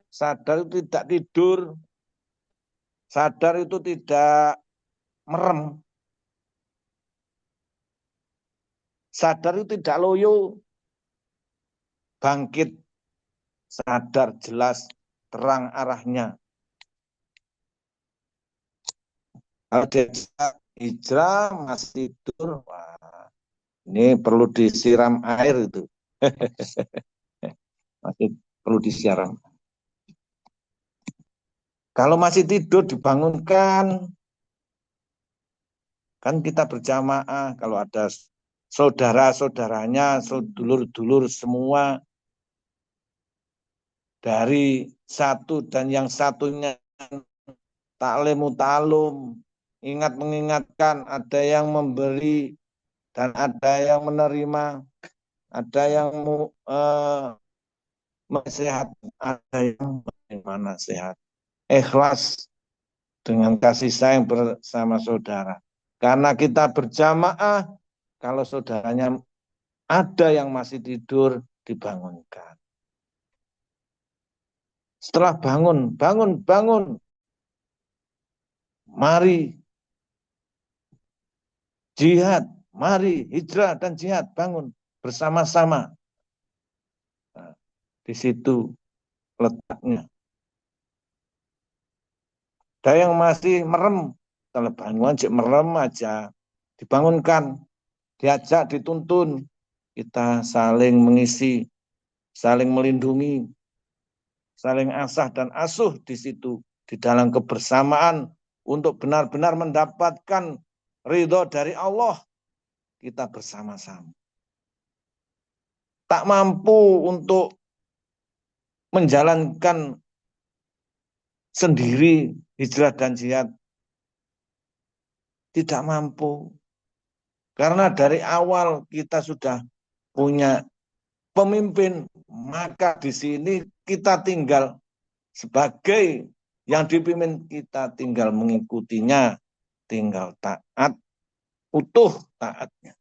D: Sadar itu tidak tidur, sadar itu tidak merem, sadar itu tidak loyo, bangkit, sadar, jelas, terang arahnya. Kalau dia hijrah masih tidur, wah, ini perlu disiram air itu. Masih perlu disiram. Kalau masih tidur dibangunkan, kan kita berjamaah, kalau ada saudara-saudaranya, dulur-dulur semua, dari satu dan yang satunya ta'limu ta'lum, ingat mengingatkan, ada yang memberi dan ada yang menerima, ada yang nasihat, ada yang bagaimana sehat. Ikhlas dengan kasih sayang bersama saudara. Karena kita berjamaah, kalau saudaranya ada yang masih tidur, dibangunkan. Setelah bangun. Mari jihad, mari hijrah dan jihad, bangun bersama-sama. Nah, di situ letaknya. Ada yang masih merem, kalau bangun merem aja, dibangunkan, diajak, dituntun, kita saling mengisi, saling melindungi, saling asah dan asuh di situ, di dalam kebersamaan untuk benar-benar mendapatkan ridho dari Allah, kita bersama-sama. Tak mampu untuk menjalankan sendiri hijrah dan jihad, tidak mampu. Karena dari awal kita sudah punya pemimpin, maka di sini kita tinggal sebagai yang dipimpin, kita tinggal mengikutinya, tinggal taat, utuh taatnya.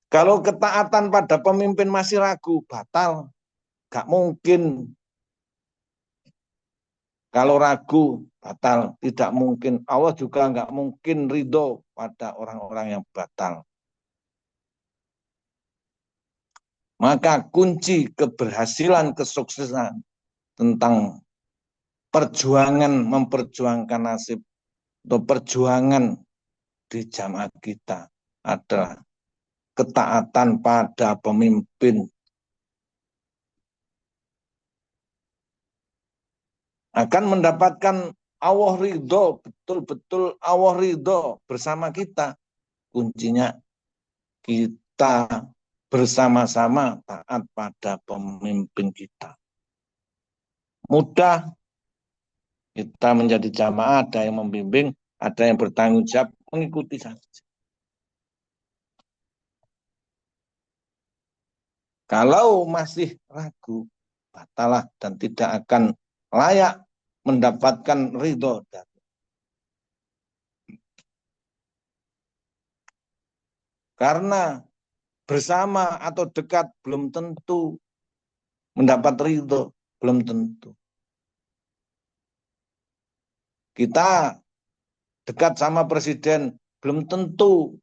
D: Kalau ketaatan pada pemimpin masih ragu, batal. Gak mungkin. Kalau ragu, batal. Tidak mungkin. Allah juga gak mungkin ridho pada orang-orang yang batal. Maka kunci keberhasilan, kesuksesan tentang perjuangan, memperjuangkan nasib, atau perjuangan di jamaah kita adalah ketaatan pada pemimpin. Akan mendapatkan Allah ridho, betul-betul Allah ridho bersama kita. Kuncinya kita bersama-sama taat pada pemimpin kita. Mudah kita menjadi jamaah, ada yang membimbing, ada yang bertanggung jawab, mengikuti saja. Kalau masih ragu, batalah dan tidak akan layak mendapatkan ridho dari. Karena bersama atau dekat belum tentu mendapat ridho, belum tentu. Kita dekat sama presiden, belum tentu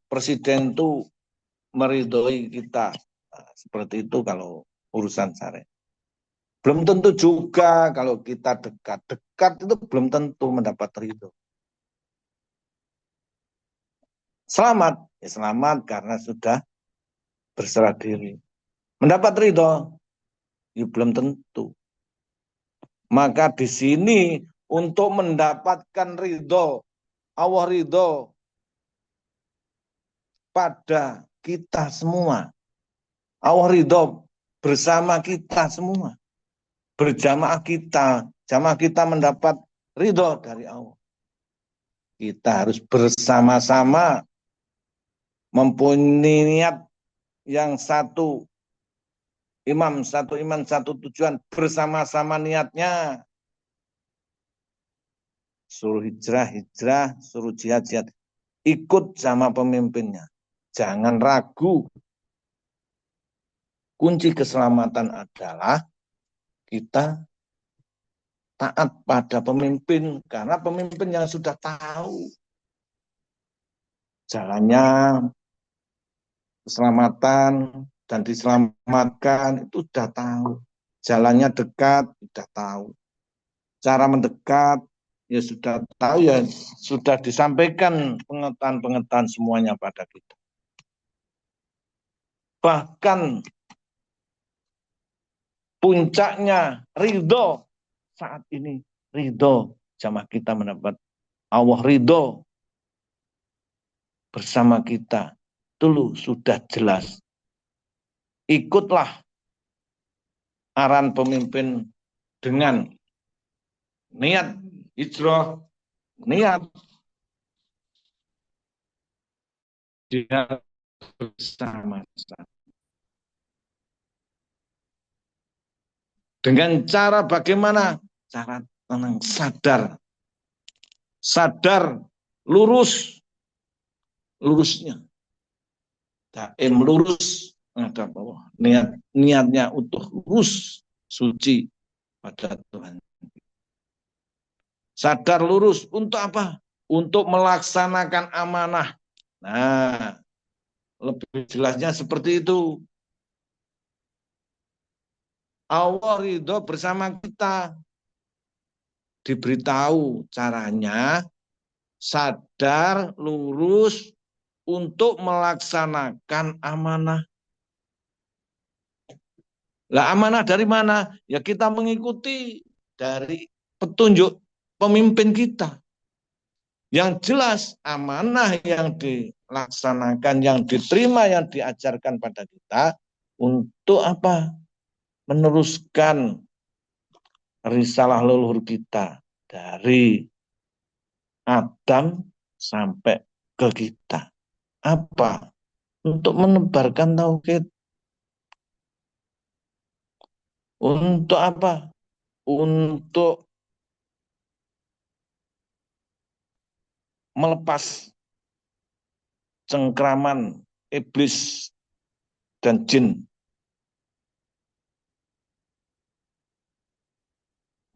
D: presiden itu meridhoi kita. Nah, seperti itu kalau urusan syariat. Belum tentu juga kalau kita dekat itu belum tentu mendapat ridho. Selamat, ya selamat karena sudah berserah diri. Mendapat ridho, ya belum tentu. Maka di sini untuk mendapatkan ridho, Allah ridho pada kita semua. Allah ridho bersama kita semua. Berjamaah kita, jamaah kita mendapat ridho dari Allah. Kita harus bersama-sama mempunyai niat yang satu, iman, satu tujuan, bersama-sama niatnya. Suruh hijrah, suruh jihad. Ikut sama pemimpinnya. Jangan ragu. Kunci keselamatan adalah kita taat pada pemimpin. Karena pemimpin yang sudah tahu jalannya keselamatan dan diselamatkan itu sudah tahu. Jalannya dekat, sudah tahu. Cara mendekat, ya sudah tahu, ya sudah disampaikan pengetahuan-pengetahuan semuanya pada kita. Bahkan puncaknya ridho saat ini, ridho jamaah kita mendapat Allah ridho bersama kita. Dulu sudah jelas. Ikutlah arahan pemimpin dengan niat hijrah, niat bersama-sama. Dengan cara bagaimana? Cara tenang, sadar, lurusnya. Daim lurus, ada bahwa niatnya untuk lurus, suci pada Tuhan. Sadar lurus untuk apa? Untuk melaksanakan amanah. Nah, lebih jelasnya seperti itu. Allah ridho bersama kita. Diberitahu caranya, sadar, lurus, untuk melaksanakan amanah. Lah amanah dari mana? Ya kita mengikuti dari petunjuk pemimpin kita. Yang jelas amanah yang dilaksanakan, yang diterima, yang diajarkan pada kita untuk apa? Meneruskan risalah leluhur kita dari Adam sampai ke kita. Apa? Untuk menebarkan tauhid. Untuk apa? Untuk melepas cengkraman iblis dan jin.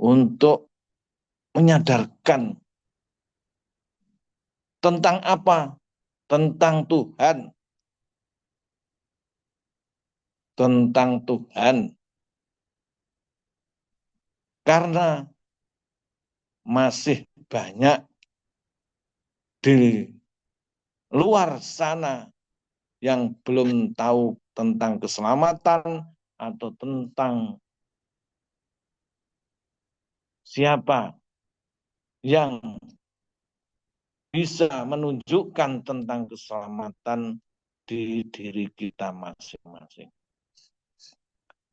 D: Untuk menyadarkan tentang apa? Tentang Tuhan. Tentang Tuhan. Karena masih banyak di luar sana yang belum tahu tentang keselamatan atau tentang siapa yang bisa menunjukkan tentang keselamatan di diri kita masing-masing.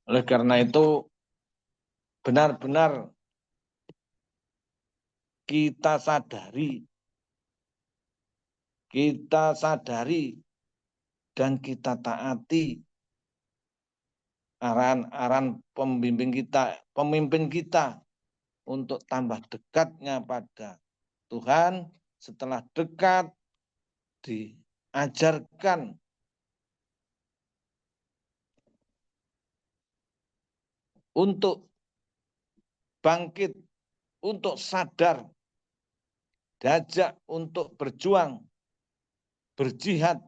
D: Oleh karena itu, benar-benar kita sadari, dan kita taati, arahan-arahan pemimpin kita untuk tambah dekatnya pada Tuhan. Setelah dekat, diajarkan untuk bangkit, untuk sadar, diajak untuk berjuang, berjihad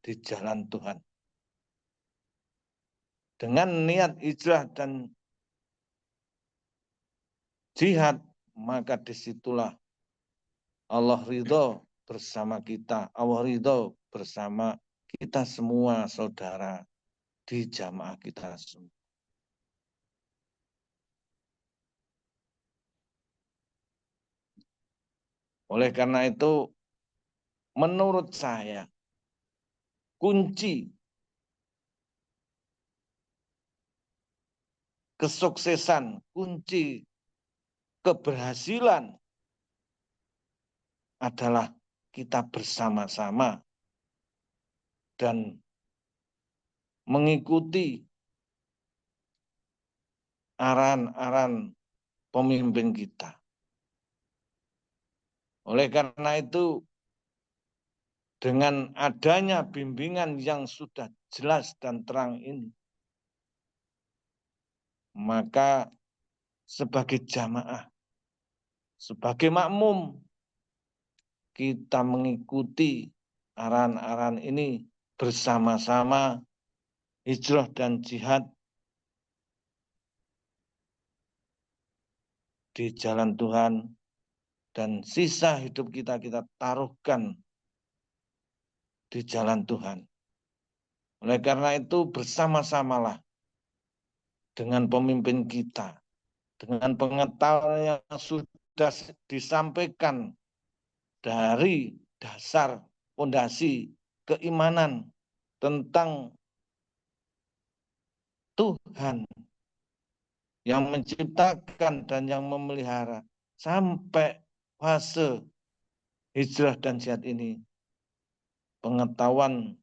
D: di jalan Tuhan. Dengan niat hijrah dan jihad, maka disitulah Allah ridho bersama kita. Allah ridho bersama kita semua, saudara, di jamaah kita semua. Oleh karena itu, menurut saya, kunci kesuksesan, kunci keberhasilan adalah kita bersama-sama dan mengikuti arahan-arahan pemimpin kita. Oleh karena itu, dengan adanya bimbingan yang sudah jelas dan terang ini, maka sebagai jamaah, sebagai makmum, kita mengikuti arahan-arahan ini bersama-sama, hijrah dan jihad di jalan Tuhan, dan sisa hidup kita taruhkan di jalan Tuhan. Oleh karena itu, bersama-samalah dengan pemimpin kita, dengan pengetahuan yang sudah disampaikan dari dasar fondasi keimanan tentang Tuhan yang menciptakan dan yang memelihara, sampai fase hijrah dan jihad ini, pengetahuan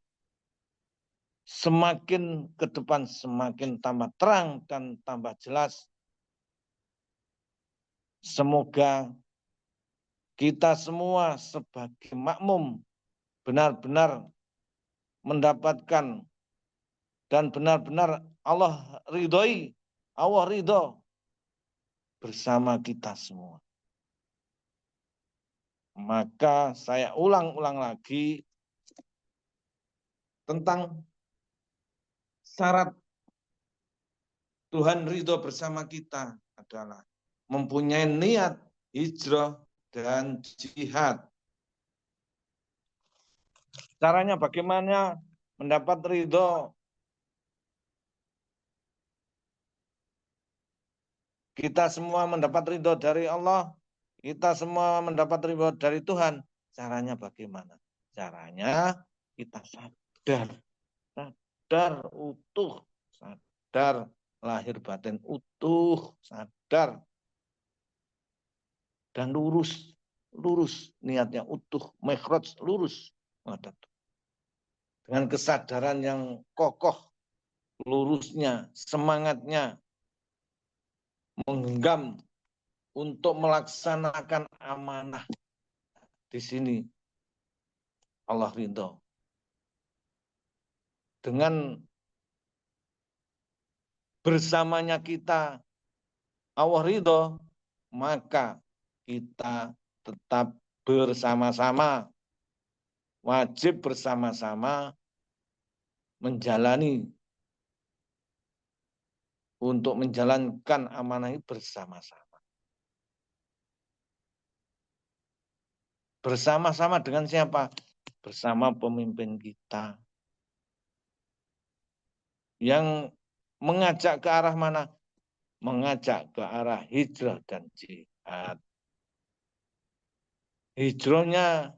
D: semakin ke depan semakin tambah terang dan tambah jelas. Semoga kita semua sebagai makmum benar-benar mendapatkan dan benar-benar Allah ridhoi, Allah ridho bersama kita semua. Maka saya ulang-ulang lagi tentang syarat Tuhan ridho bersama kita adalah mempunyai niat hijrah dan jihad. Caranya bagaimana mendapat ridho? Kita semua mendapat ridho dari Allah, kita semua mendapat ridho dari Tuhan. Caranya bagaimana? Caranya kita sadar utuh, sadar lahir batin utuh, sadar dan lurus niatnya utuh, mikhraj lurus. Dengan kesadaran yang kokoh, lurusnya, semangatnya, menggenggam untuk melaksanakan amanah. Di sini Allah ridho. Dengan bersamanya kita Allah ridho, maka kita tetap bersama-sama, wajib bersama-sama menjalani untuk menjalankan amanah ini bersama-sama. Bersama-sama dengan siapa? Bersama pemimpin kita. Yang mengajak ke arah mana? Mengajak ke arah hijrah dan jihad. Hijrahnya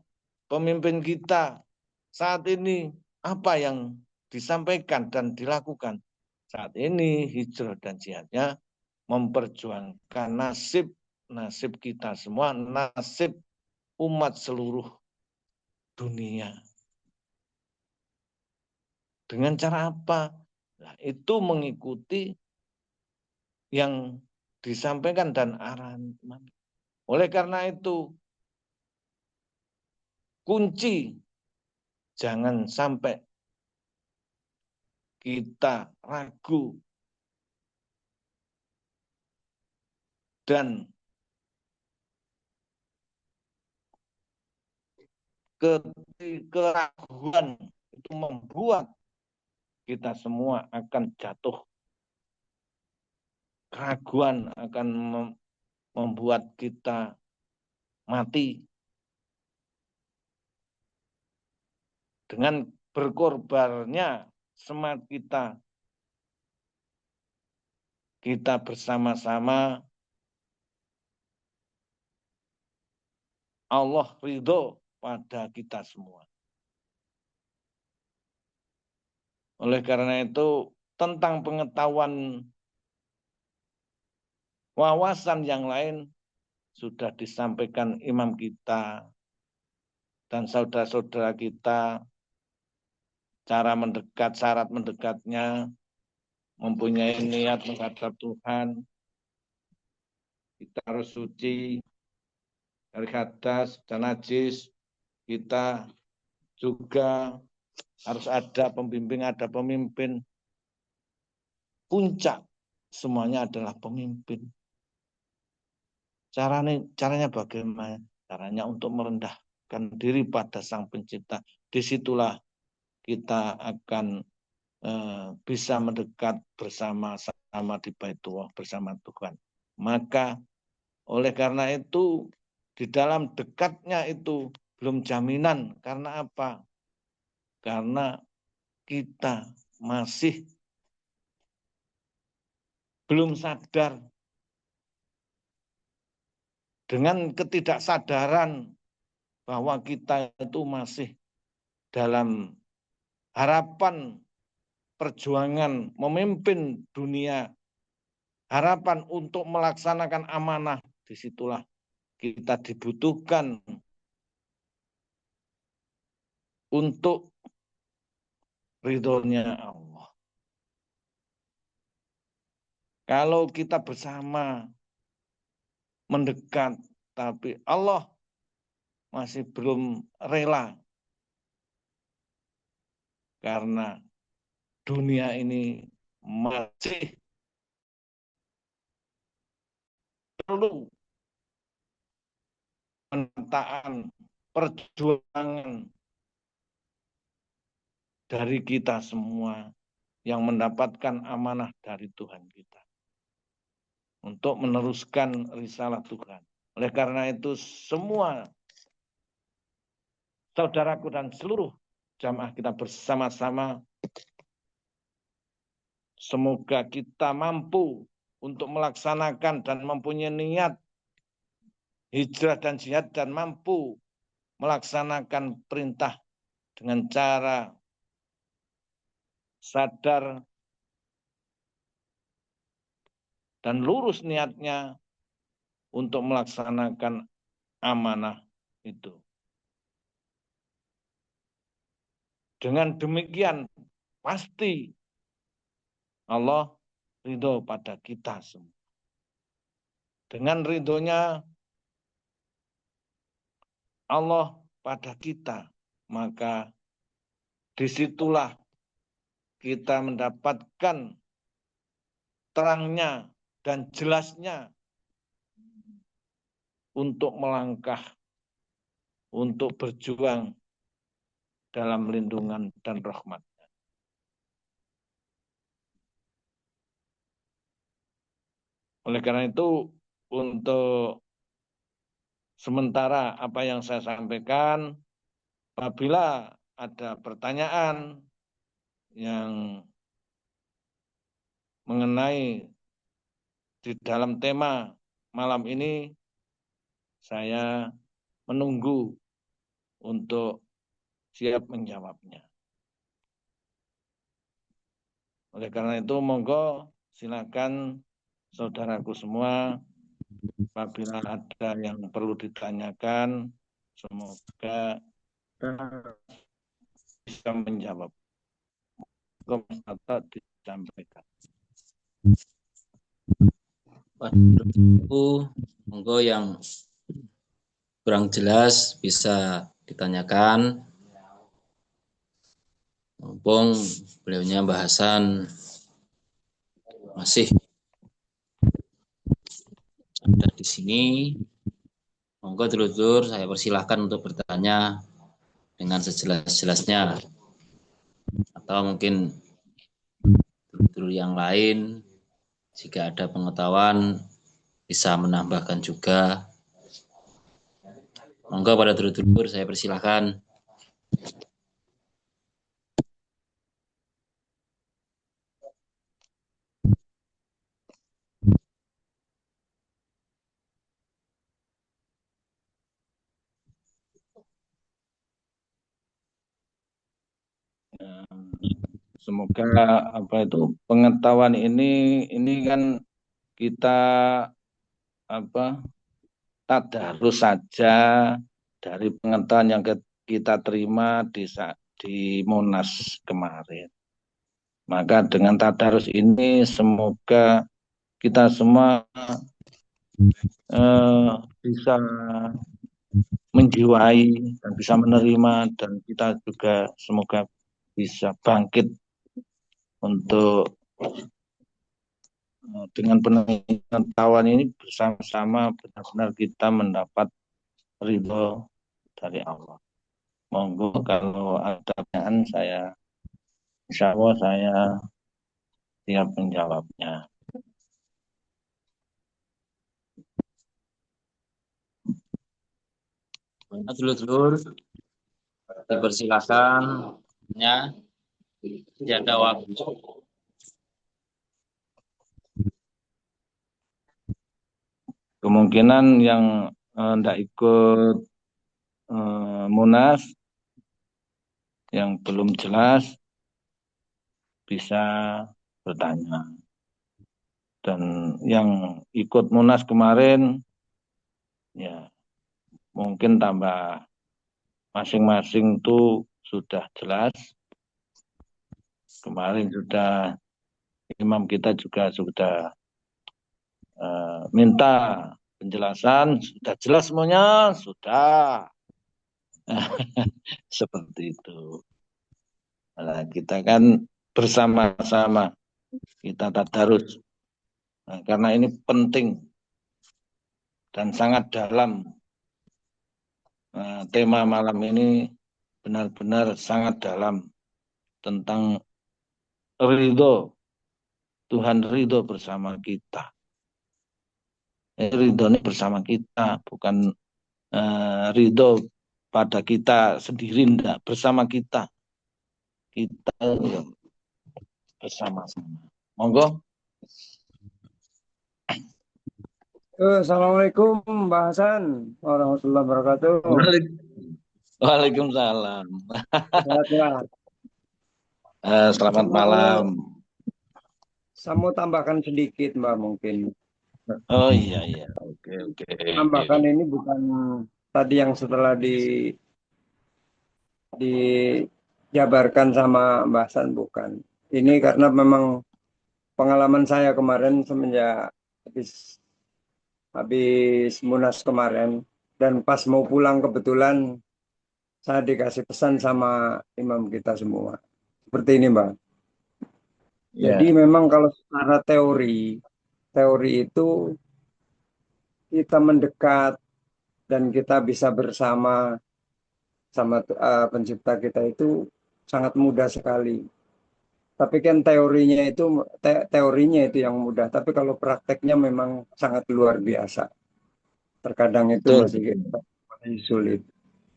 D: pemimpin kita saat ini apa yang disampaikan dan dilakukan? Saat ini hijrah dan jihadnya memperjuangkan nasib kita semua, nasib umat seluruh dunia. Dengan cara apa? Nah, itu mengikuti yang disampaikan dan arahan imam. Oleh karena itu, kunci jangan sampai kita ragu dan keraguan itu membuat kita semua akan jatuh. Keraguan akan membuat kita mati. Dengan berkorbannya semangat kita bersama-sama, Allah ridho pada kita semua. Oleh karena itu, tentang pengetahuan wawasan yang lain sudah disampaikan imam kita dan saudara-saudara kita, cara mendekat, syarat mendekatnya, mempunyai niat menghadap Tuhan, kita harus suci dari hadas dan najis, kita juga harus ada pembimbing, ada pemimpin. Puncak semuanya adalah pemimpin. Caranya bagaimana? Caranya untuk merendahkan diri pada Sang Pencipta. Disitulah kita akan bisa mendekat bersama-sama di Baitullah bersama Tuhan. Maka oleh karena itu di dalam dekatnya itu belum jaminan. Karena apa? Karena kita masih belum sadar. Dengan ketidaksadaran bahwa kita itu masih dalam harapan perjuangan memimpin dunia, harapan untuk melaksanakan amanah, disitulah kita dibutuhkan untuk ridhonya Allah. Kalau kita bersama mendekat, tapi Allah masih belum rela karena dunia ini masih perlu penataan perjuangan dari kita semua yang mendapatkan amanah dari Tuhan kita untuk meneruskan risalah Tuhan. Oleh karena itu semua saudaraku dan seluruh jamaah kita bersama-sama, semoga kita mampu untuk melaksanakan dan mempunyai niat hijrah dan jihad dan mampu melaksanakan perintah dengan cara sadar dan lurus niatnya untuk melaksanakan amanah itu. Dengan demikian pasti Allah ridho pada kita semua. Dengan ridhonya Allah pada kita, maka disitulah kita mendapatkan terangnya dan jelasnya untuk melangkah, untuk berjuang dalam lindungan dan rahmat-Nya. Oleh karena itu, untuk sementara apa yang saya sampaikan, apabila ada pertanyaan yang mengenai di dalam tema malam ini, saya menunggu untuk siap menjawabnya. Oleh karena itu, monggo silakan saudaraku semua, apabila ada yang perlu ditanyakan, semoga bisa menjawab. monggo Mas Tato disampaikan.
B: Waduh, monggo yang kurang jelas bisa ditanyakan. Mumpung beliaunya bahasan masih ada di sini, monggo dulur-dulur saya persilahkan untuk bertanya dengan sejelas-jelasnya. Atau mungkin dulur-dulur yang lain jika ada pengetahuan bisa menambahkan juga. Monggo pada dulur-dulur saya persilahkan.
D: Semoga apa itu pengetahuan ini kan kita apa tadarus saja dari pengetahuan yang kita terima di Monas kemarin. Maka dengan tadarus ini semoga kita semua bisa menjiwai dan bisa menerima, dan kita juga semoga bisa bangkit untuk dengan pengetahuan ini bersama-sama benar-benar kita mendapat ridho dari Allah. Monggo kalau ada pertanyaan insya Allah saya siap menjawabnya.
B: Dulur-dulur dipersilakan ya, ada waktu.
D: Kemungkinan yang tidak ikut Munas yang belum jelas bisa bertanya, dan yang ikut Munas kemarin ya mungkin tambah masing-masing tuh sudah jelas. Kemarin sudah imam kita juga sudah minta penjelasan, sudah jelas semuanya, sudah. Seperti itu. Nah, kita kan bersama-sama kita tadarus. Nah, karena ini penting dan sangat dalam. Nah, tema malam ini benar-benar sangat dalam tentang ridho. Tuhan ridho bersama kita. Ridho ini bersama kita, bukan ridho pada kita sendiri, enggak, bersama kita. Kita bersama-sama. Monggo.
E: Assalamualaikum Mbak Hasan warahmatullahi wabarakatuh.
D: Waalaikumsalam.
E: Sehat-sehat.
D: Selamat malam.
E: Saya mau tambahkan sedikit Mbak mungkin.
D: Oh iya. Oke.
E: Tambahkan ini bukan tadi yang setelah dijabarkan sama Mbak Hasan, bukan. Ini karena memang pengalaman saya kemarin semenjak habis Munas kemarin, dan pas mau pulang kebetulan saya dikasih pesan sama imam kita semua. Seperti ini, Mbak. Jadi memang kalau secara teori itu kita mendekat dan kita bisa bersama sama pencipta kita itu sangat mudah sekali. Tapi kan teorinya itu yang mudah, tapi kalau prakteknya memang sangat luar biasa. Terkadang itu masih sulit.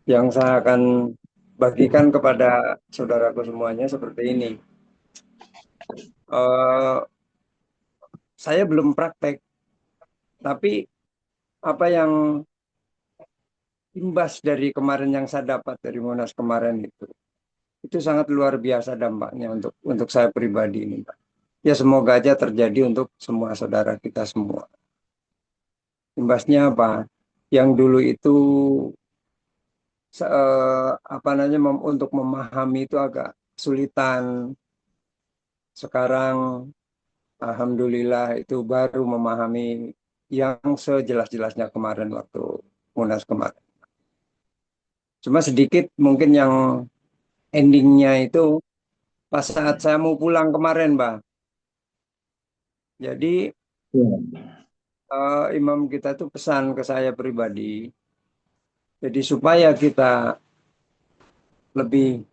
E: Yang saya akan bagikan kepada saudaraku semuanya seperti ini. Saya belum praktek, tapi apa yang imbas dari kemarin yang saya dapat dari Monas kemarin itu sangat luar biasa dampaknya untuk saya pribadi ini, Pak. Ya semoga aja terjadi untuk semua saudara kita semua. Imbasnya apa? Yang dulu itu untuk memahami itu agak kesulitan, sekarang alhamdulillah itu baru memahami yang sejelas-jelasnya kemarin waktu Munas kemarin. Cuma sedikit mungkin yang endingnya itu pas saat saya mau pulang kemarin, Mbak. Jadi imam kita tuh pesan ke saya pribadi. Jadi supaya kita lebih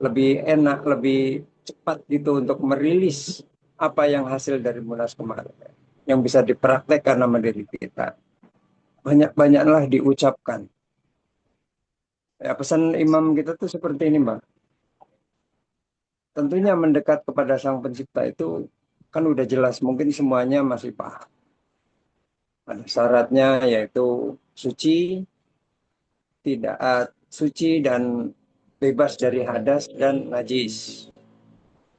E: lebih enak, lebih cepat gitu untuk merilis apa yang hasil dari Munas kemarin yang bisa dipraktekkan sama diri kita. Banyak-banyaklah diucapkan. Ya, pesan imam kita tuh seperti ini, Mbak. Tentunya mendekat kepada Sang Pencipta itu kan udah jelas, mungkin semuanya masih paham. Ada syaratnya yaitu suci, tidak suci dan bebas dari hadas dan najis.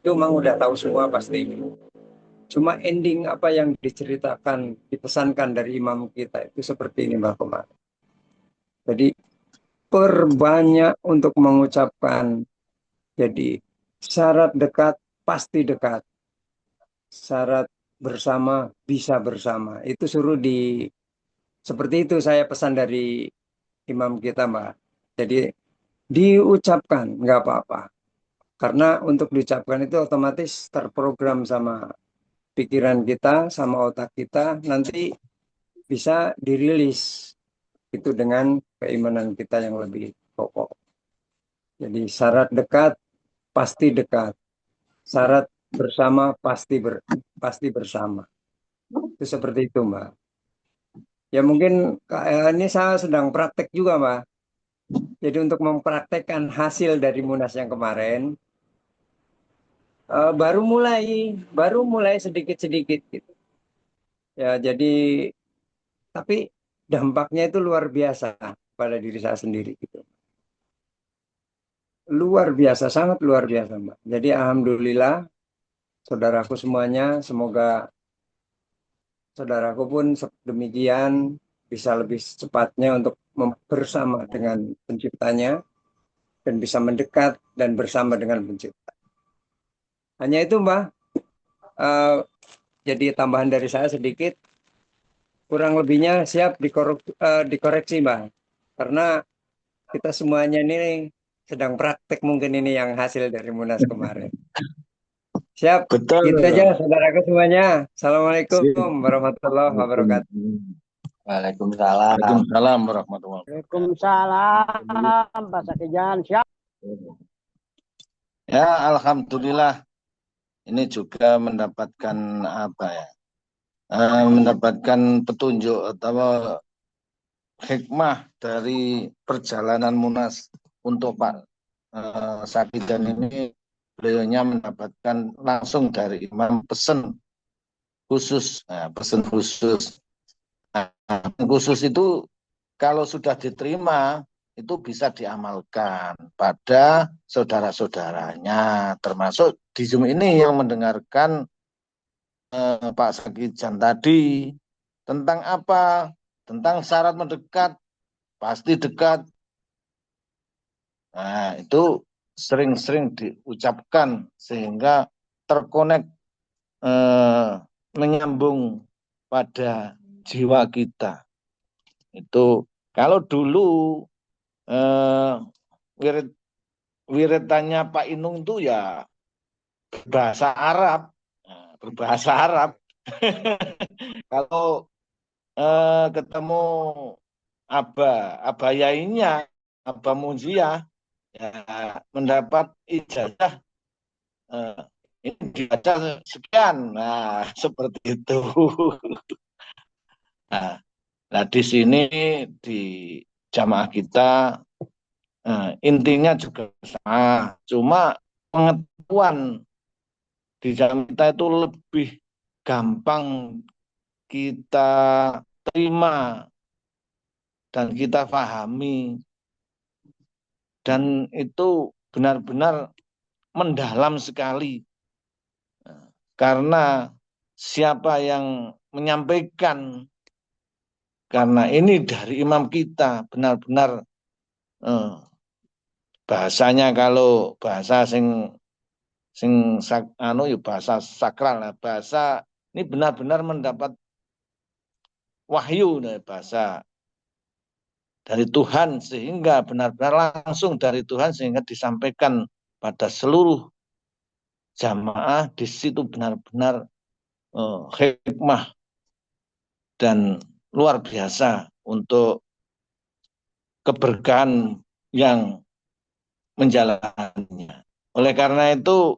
E: Itu memang udah tahu semua pasti. Cuma ending apa yang diceritakan, dipesankan dari imam kita itu seperti ini, Mbak Komar. Jadi perbanyak untuk mengucapkan. Jadi syarat dekat pasti dekat. Syarat bersama bisa bersama. Itu suruh seperti itu saya pesan dari imam kita, Mbak. Jadi diucapkan nggak apa-apa. Karena untuk diucapkan itu otomatis terprogram sama pikiran kita, sama otak kita, nanti bisa dirilis itu dengan keimanan kita yang lebih kokoh. Jadi syarat dekat pasti dekat, syarat bersama pasti bersama. Itu seperti itu, Mbak. Ya mungkin ini saya sedang praktek juga, Mbak. Jadi untuk mempraktekkan hasil dari Munas yang kemarin, baru mulai sedikit-sedikit gitu. Ya jadi tapi dampaknya itu luar biasa pada diri saya sendiri gitu. Luar biasa, sangat luar biasa, Mbak. Jadi alhamdulillah saudaraku semuanya, semoga saudaraku pun demikian bisa lebih cepatnya untuk bersama dengan penciptanya dan bisa mendekat dan bersama dengan pencipta. Hanya itu, Mbak. Jadi tambahan dari saya sedikit, kurang lebihnya siap dikoreksi, Mbak. Karena kita semuanya ini sedang praktek mungkin ini yang hasil dari Munas kemarin. Siap.
D: Betul.
E: Gitu aja saudaraku semuanya. Assalamualaikum warahmatullahi wabarakatuh.
A: Waalaikumsalam.
D: Waalaikumsalam warahmatullahi wabarakatuh.
G: Waalaikumsalam, Pak Sakijan. Siap.
D: Ya, alhamdulillah ini juga mendapatkan apa ya? Mendapatkan petunjuk atau hikmah dari perjalanan Munas untuk Pak Sakidan ini. Beliaunya mendapatkan langsung dari imam pesan khusus. Pesan khusus. Khusus itu kalau sudah diterima itu bisa diamalkan pada saudara-saudaranya, termasuk di Zoom ini yang mendengarkan Pak Sakidan tadi tentang apa? Tentang syarat mendekat, pasti dekat. Nah, itu sering-sering diucapkan sehingga terkonek menyambung pada jiwa kita. Itu kalau dulu wiritannya Pak Inung itu ya berbahasa Arab. Kalau ketemu Abah Yainya, Abah Munziah, ya mendapat ijazah ini dibaca sekian. Nah, seperti itu. Nah, di sini di jamaah kita intinya juga sama, cuma pengetahuan di jamaah kita itu lebih gampang kita terima dan kita pahami, dan itu benar-benar mendalam sekali karena siapa yang menyampaikan, karena ini dari imam kita benar-benar bahasanya kalau bahasa sing sing bahasa sakral lah, bahasa ini benar-benar mendapat wahyu dari bahasa dari Tuhan sehingga benar-benar langsung dari Tuhan sehingga disampaikan pada seluruh jamaah. Di situ benar-benar hikmah dan luar biasa untuk keberkahan yang menjalannya. Oleh karena itu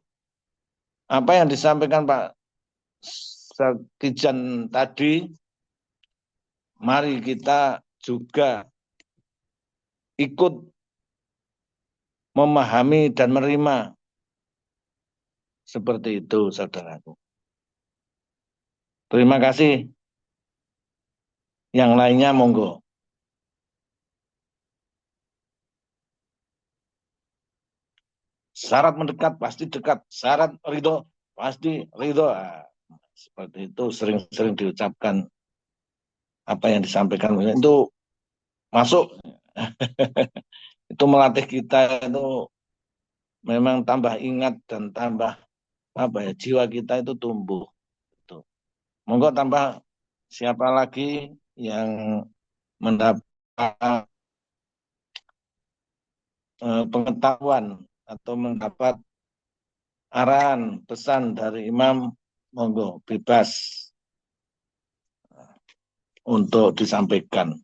D: apa yang disampaikan Pak Sekjen tadi, mari kita juga ikut memahami dan menerima seperti itu, saudaraku. Terima kasih. Yang lainnya monggo. Syarat mendekat pasti dekat, syarat ridho pasti ridho. Seperti itu sering-sering diucapkan. Apa yang disampaikan itu masuk. Itu melatih kita itu memang tambah ingat dan tambah jiwa kita itu tumbuh. Itu. Monggo tambah siapa lagi yang mendapat pengetahuan atau mendapat arahan pesan dari imam, monggo bebas untuk disampaikan.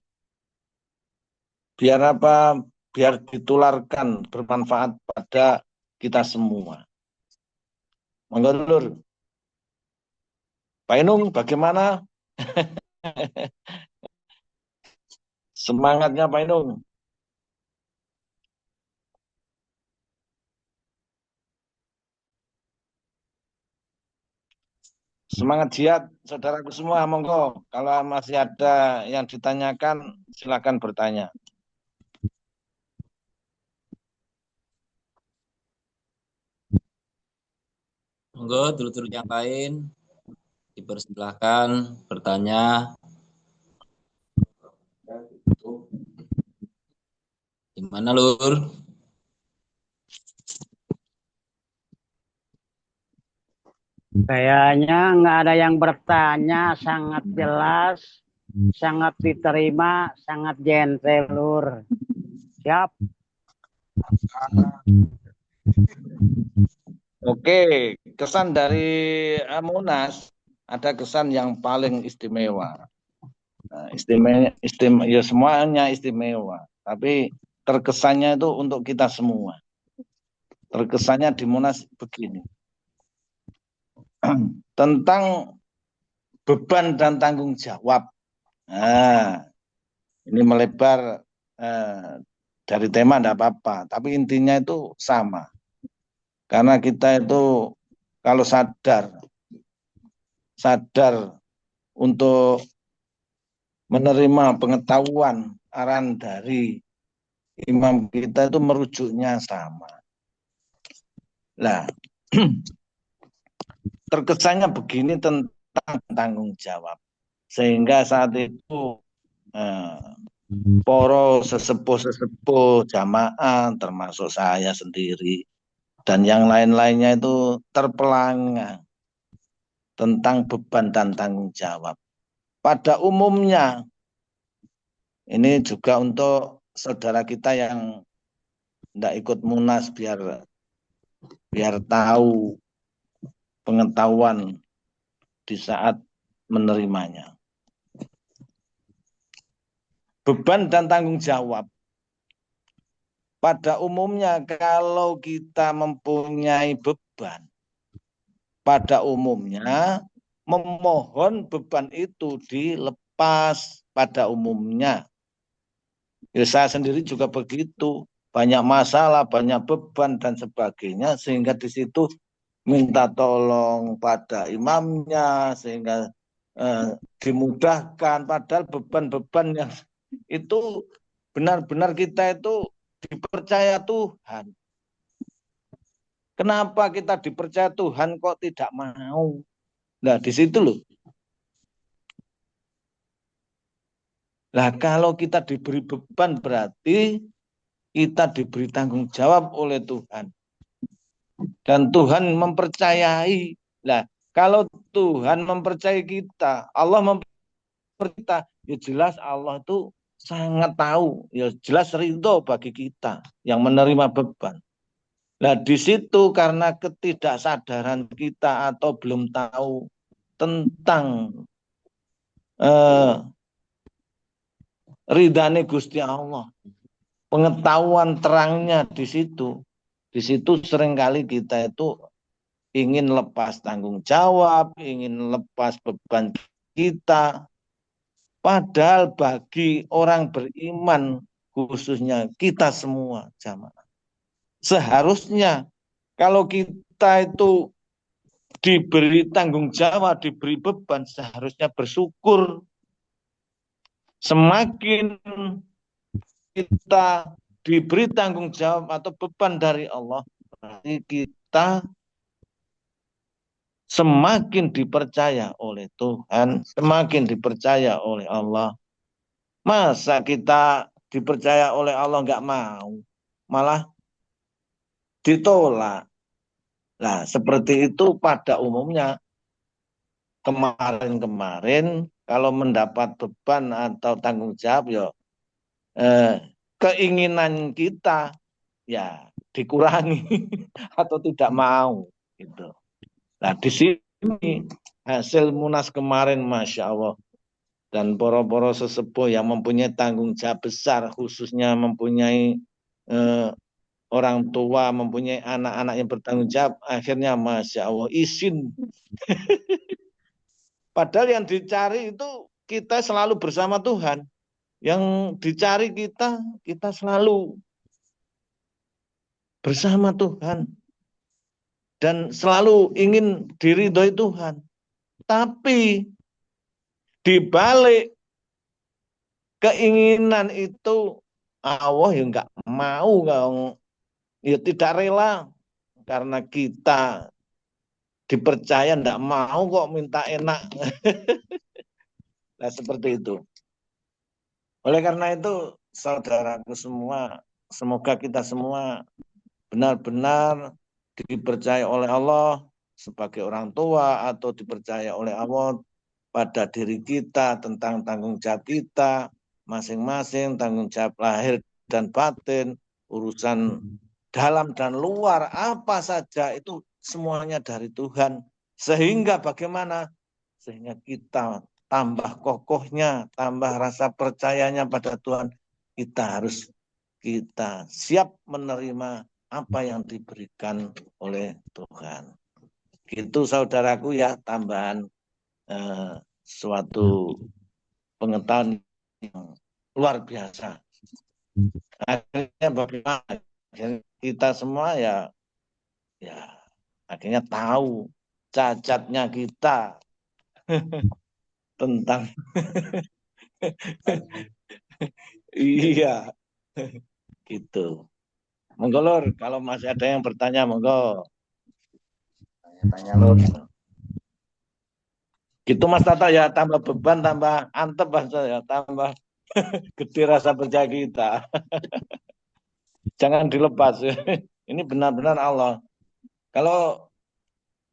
D: Biar apa? Biar ditularkan bermanfaat pada kita semua. Monggo Lur. Pak Inung bagaimana? Semangatnya Pak Inung. Semangat jihad, saudaraku semua, monggo. Kalau masih ada yang ditanyakan, silakan bertanya.
B: Monggo, dulur-dulur yang lain dipersilahkan bertanya. Gimana, Lur?
G: Kayaknya nggak ada yang bertanya, sangat jelas, sangat diterima, sangat gentle, Lur. Siap.
D: Oke, kesan dari Munas ada kesan yang paling istimewa. Nah, ya semuanya istimewa, tapi terkesannya itu untuk kita semua. Terkesannya di Munas begini. Tentang beban dan tanggung jawab. Nah, ini melebar dari tema tidak apa-apa, tapi intinya itu sama. Karena kita itu kalau sadar untuk menerima pengetahuan arahan dari imam kita itu merujuknya sama. Nah, terkesannya begini tentang tanggung jawab. Sehingga saat itu poro sesepuh jamaah termasuk saya sendiri dan yang lain-lainnya itu terpelanga tentang beban dan tanggung jawab. Pada umumnya ini juga untuk saudara kita yang tidak ikut Munas biar tahu pengetahuan di saat menerimanya. Beban dan tanggung jawab. Pada umumnya kalau kita mempunyai beban, pada umumnya memohon beban itu dilepas pada umumnya. Ya, saya sendiri juga begitu. Banyak masalah, banyak beban dan sebagainya, sehingga di situ minta tolong pada imamnya sehingga dimudahkan. Padahal beban-beban yang itu benar-benar kita itu dipercaya Tuhan. Kenapa kita dipercaya Tuhan kok tidak mau? Nah, di situ loh. Nah, kalau kita diberi beban berarti kita diberi tanggung jawab oleh Tuhan. Dan Tuhan mempercayai. Nah, kalau Tuhan mempercayai kita, Allah mempercayai kita, ya jelas Allah itu sangat tahu, ya jelas ridho bagi kita yang menerima beban. Nah, di situ karena ketidaksadaran kita atau belum tahu tentang ridhani Gusti Allah, pengetahuan terangnya di situ seringkali kita itu ingin lepas tanggung jawab, ingin lepas beban kita. Padahal bagi orang beriman, khususnya kita semua jamaah, seharusnya kalau kita itu diberi tanggung jawab, diberi beban, seharusnya bersyukur. Semakin kita diberi tanggung jawab atau beban dari Allah, berarti kita semakin dipercaya oleh Tuhan, semakin dipercaya oleh Allah. Masa kita dipercaya oleh Allah nggak mau, malah ditolak. Nah, seperti itu pada umumnya kemarin-kemarin kalau mendapat beban atau tanggung jawab ya keinginan kita ya dikurangi atau tidak mau gitu. Nah, di sini hasil Munas kemarin, Masya Allah, dan poro-poro sesepuh yang mempunyai tanggung jawab besar, khususnya mempunyai orang tua, mempunyai anak-anak yang bertanggung jawab, akhirnya Masya Allah izin. Padahal yang dicari itu kita selalu bersama Tuhan. Yang dicari kita selalu bersama Tuhan. Dan selalu ingin diridhoi Tuhan. Tapi di balik keinginan itu Allah ya nggak mau, ya tidak rela karena kita dipercaya nggak mau kok minta enak. Nah, seperti itu. Oleh karena itu, saudaraku semua, semoga kita semua benar-benar dipercaya oleh Allah sebagai orang tua atau dipercaya oleh Allah pada diri kita tentang tanggung jawab kita masing-masing, tanggung jawab lahir dan batin, urusan dalam dan luar, apa saja itu semuanya dari Tuhan. Sehingga bagaimana? Sehingga kita tambah kokohnya, tambah rasa percayanya pada Tuhan. Kita siap menerima apa yang diberikan oleh Tuhan. Gitu saudaraku ya, tambahan suatu pengetahuan yang luar biasa. Akhirnya bagaimana? Kita semua ya akhirnya tahu cacatnya kita tentang iya gitu. Monggo Lur, kalau masih ada yang bertanya monggo. Tanya Lur. Gitu Mas Tata ya, tambah beban, tambah antep Mas ya, tambah gede rasa percaya kita. Jangan dilepas. Ini benar-benar Allah. Kalau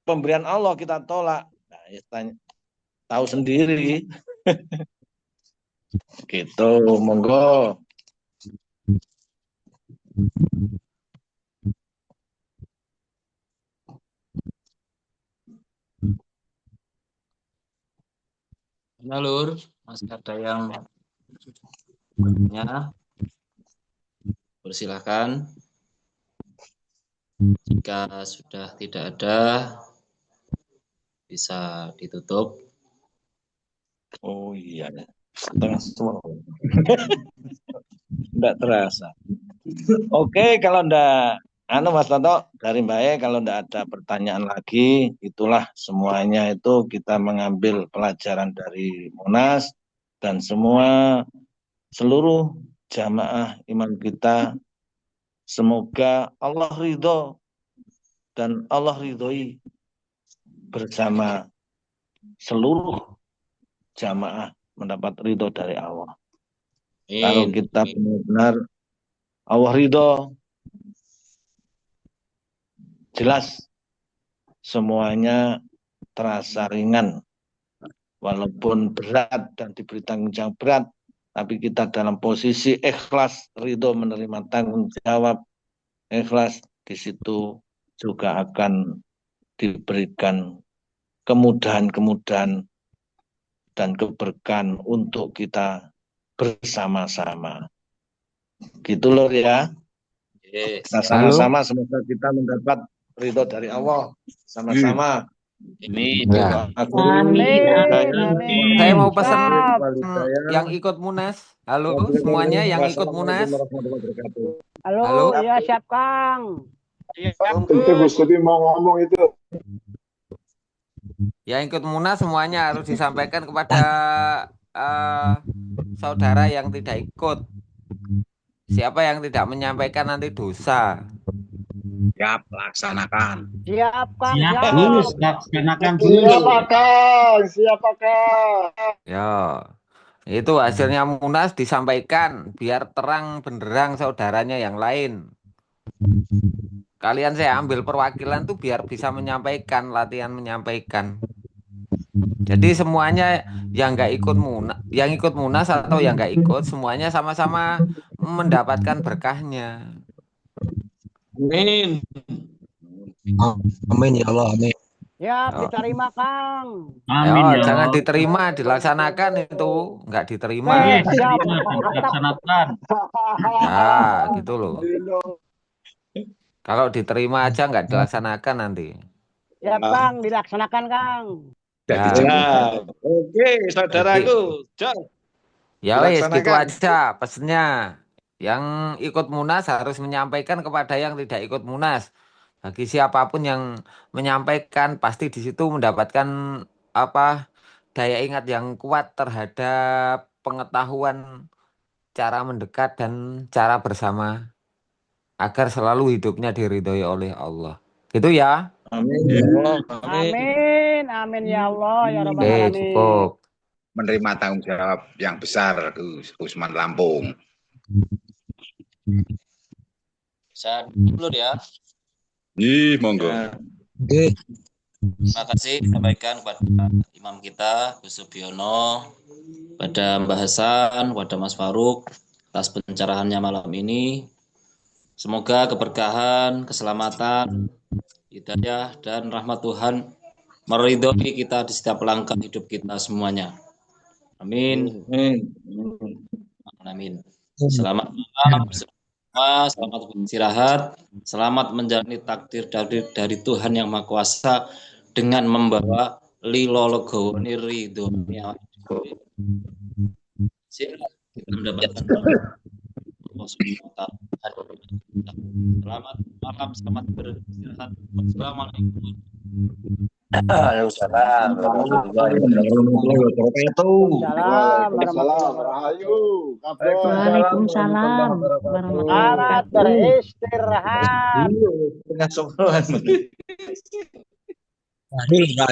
D: pemberian Allah kita tolak, nah, ya tahu sendiri. Gitu, monggo.
B: Nah, Lur, masih ada yang bertanya? Persilahkan. Jika sudah tidak ada, bisa ditutup.
D: Oh iya, setengah semua. Tidak terasa. Oke, kalau enggak, Mas Toto, dari Mbak kalau enggak ada pertanyaan lagi, itulah semuanya itu kita mengambil pelajaran dari Munas dan seluruh jamaah iman kita, semoga Allah ridho dan Allah ridhoi bersama seluruh jamaah mendapat ridho dari Allah. Kalau kita benar-benar Allah ridho, jelas semuanya terasa ringan. Walaupun berat dan diberi tanggung jawab berat, tapi kita dalam posisi ikhlas, ridho menerima tanggung jawab, ikhlas, di situ juga akan diberikan kemudahan-kemudahan dan keberkahan untuk kita bersama-sama. Gitu loh ya. Kita sama-sama semoga kita mendapat ridho dari Allah sama-sama.
B: Amin.
C: Ya.
G: Amin.
H: Saya mau pesan
D: Walidaya.
H: yang ikut Munas. Halo semuanya yang ikut Munas.
G: Halo,
H: Halo.
G: ya siap Kang.
I: Itu Gus Kuti mau ngomong itu.
H: Yang ikut Munas semuanya harus disampaikan kepada saudara yang tidak ikut. Siapa yang tidak menyampaikan nanti dosa.
I: Siap, laksanakan.
G: Siap Kang.
B: Siap,
G: Siap.
B: Gus. Laksanakan
I: Siapa Kang? Siapa Kang?
H: Ya, itu hasilnya Munas disampaikan biar terang benderang saudaranya yang lain. Kalian saya ambil perwakilan tuh biar bisa menyampaikan, latihan menyampaikan. Jadi semuanya yang nggak ikut Munas, yang ikut Munas atau yang nggak ikut, semuanya sama-sama mendapatkan berkahnya.
D: Amin.
I: Amin ya Allah, amin.
G: Siap,
H: Oh.
G: diterima Kang.
B: Amin.
H: Oh,
B: Ya
H: jangan
B: Allah.
H: diterima, dilaksanakan itu, nggak diterima.
B: Yes,
G: Siap.
B: dilaksanakan.
H: Nah, gitu loh. Kalau diterima aja nggak dilaksanakan nanti.
G: Siap Kang, dilaksanakan Kang.
H: Ya,
D: Ya, oke, saudaraku. John.
H: ya wes gitu
D: Dilaksanakan.
H: aja pesennya. Yang ikut Munas harus menyampaikan kepada yang tidak ikut Munas. Bagi siapapun yang menyampaikan pasti di situ mendapatkan apa daya ingat yang kuat terhadap pengetahuan cara mendekat dan cara bersama agar selalu hidupnya diridhoi oleh Allah. Gitu ya.
D: Amin. Ya Allah. Amin.
G: Amin. Amin ya Allah ya Rabbal
H: Oke,
G: Alamin.
H: cukup.
I: Menerima tanggung jawab yang besar Gus Usman Lampung.
B: Saya dulu ya.
I: Ih, monggo.
D: Ya.
B: Terima kasih sampaikan kepada imam kita Gus Subiono, pada Mbah Hasan, kepada Mas Faruk atas pencerahannya malam ini. Semoga keberkahan, keselamatan, hidayah dan rahmat Tuhan meridhoi kita di setiap langkah hidup kita semuanya. Amin.
D: Amin.
B: Amin. Selamat malam semua, selamat beristirahat, selamat menjalani takdir dari Tuhan Yang Maha Kuasa dengan membawa lilo legowoni ridhonya. Siap kita mendapatkan Allah Subhanahu wa Ta'ala. Selamat malam, selamat beristirahat. Wassalamualaikum.
A: Waalaikumsalam warahmatullahi wabarakatuh.
I: Waalaikumsalam. Rahayu. Kabar.
J: Waalaikumsalam warahmatullahi
G: Selamat
J: wabarakatuh.
G: beristirahat.
A: Dengan semua.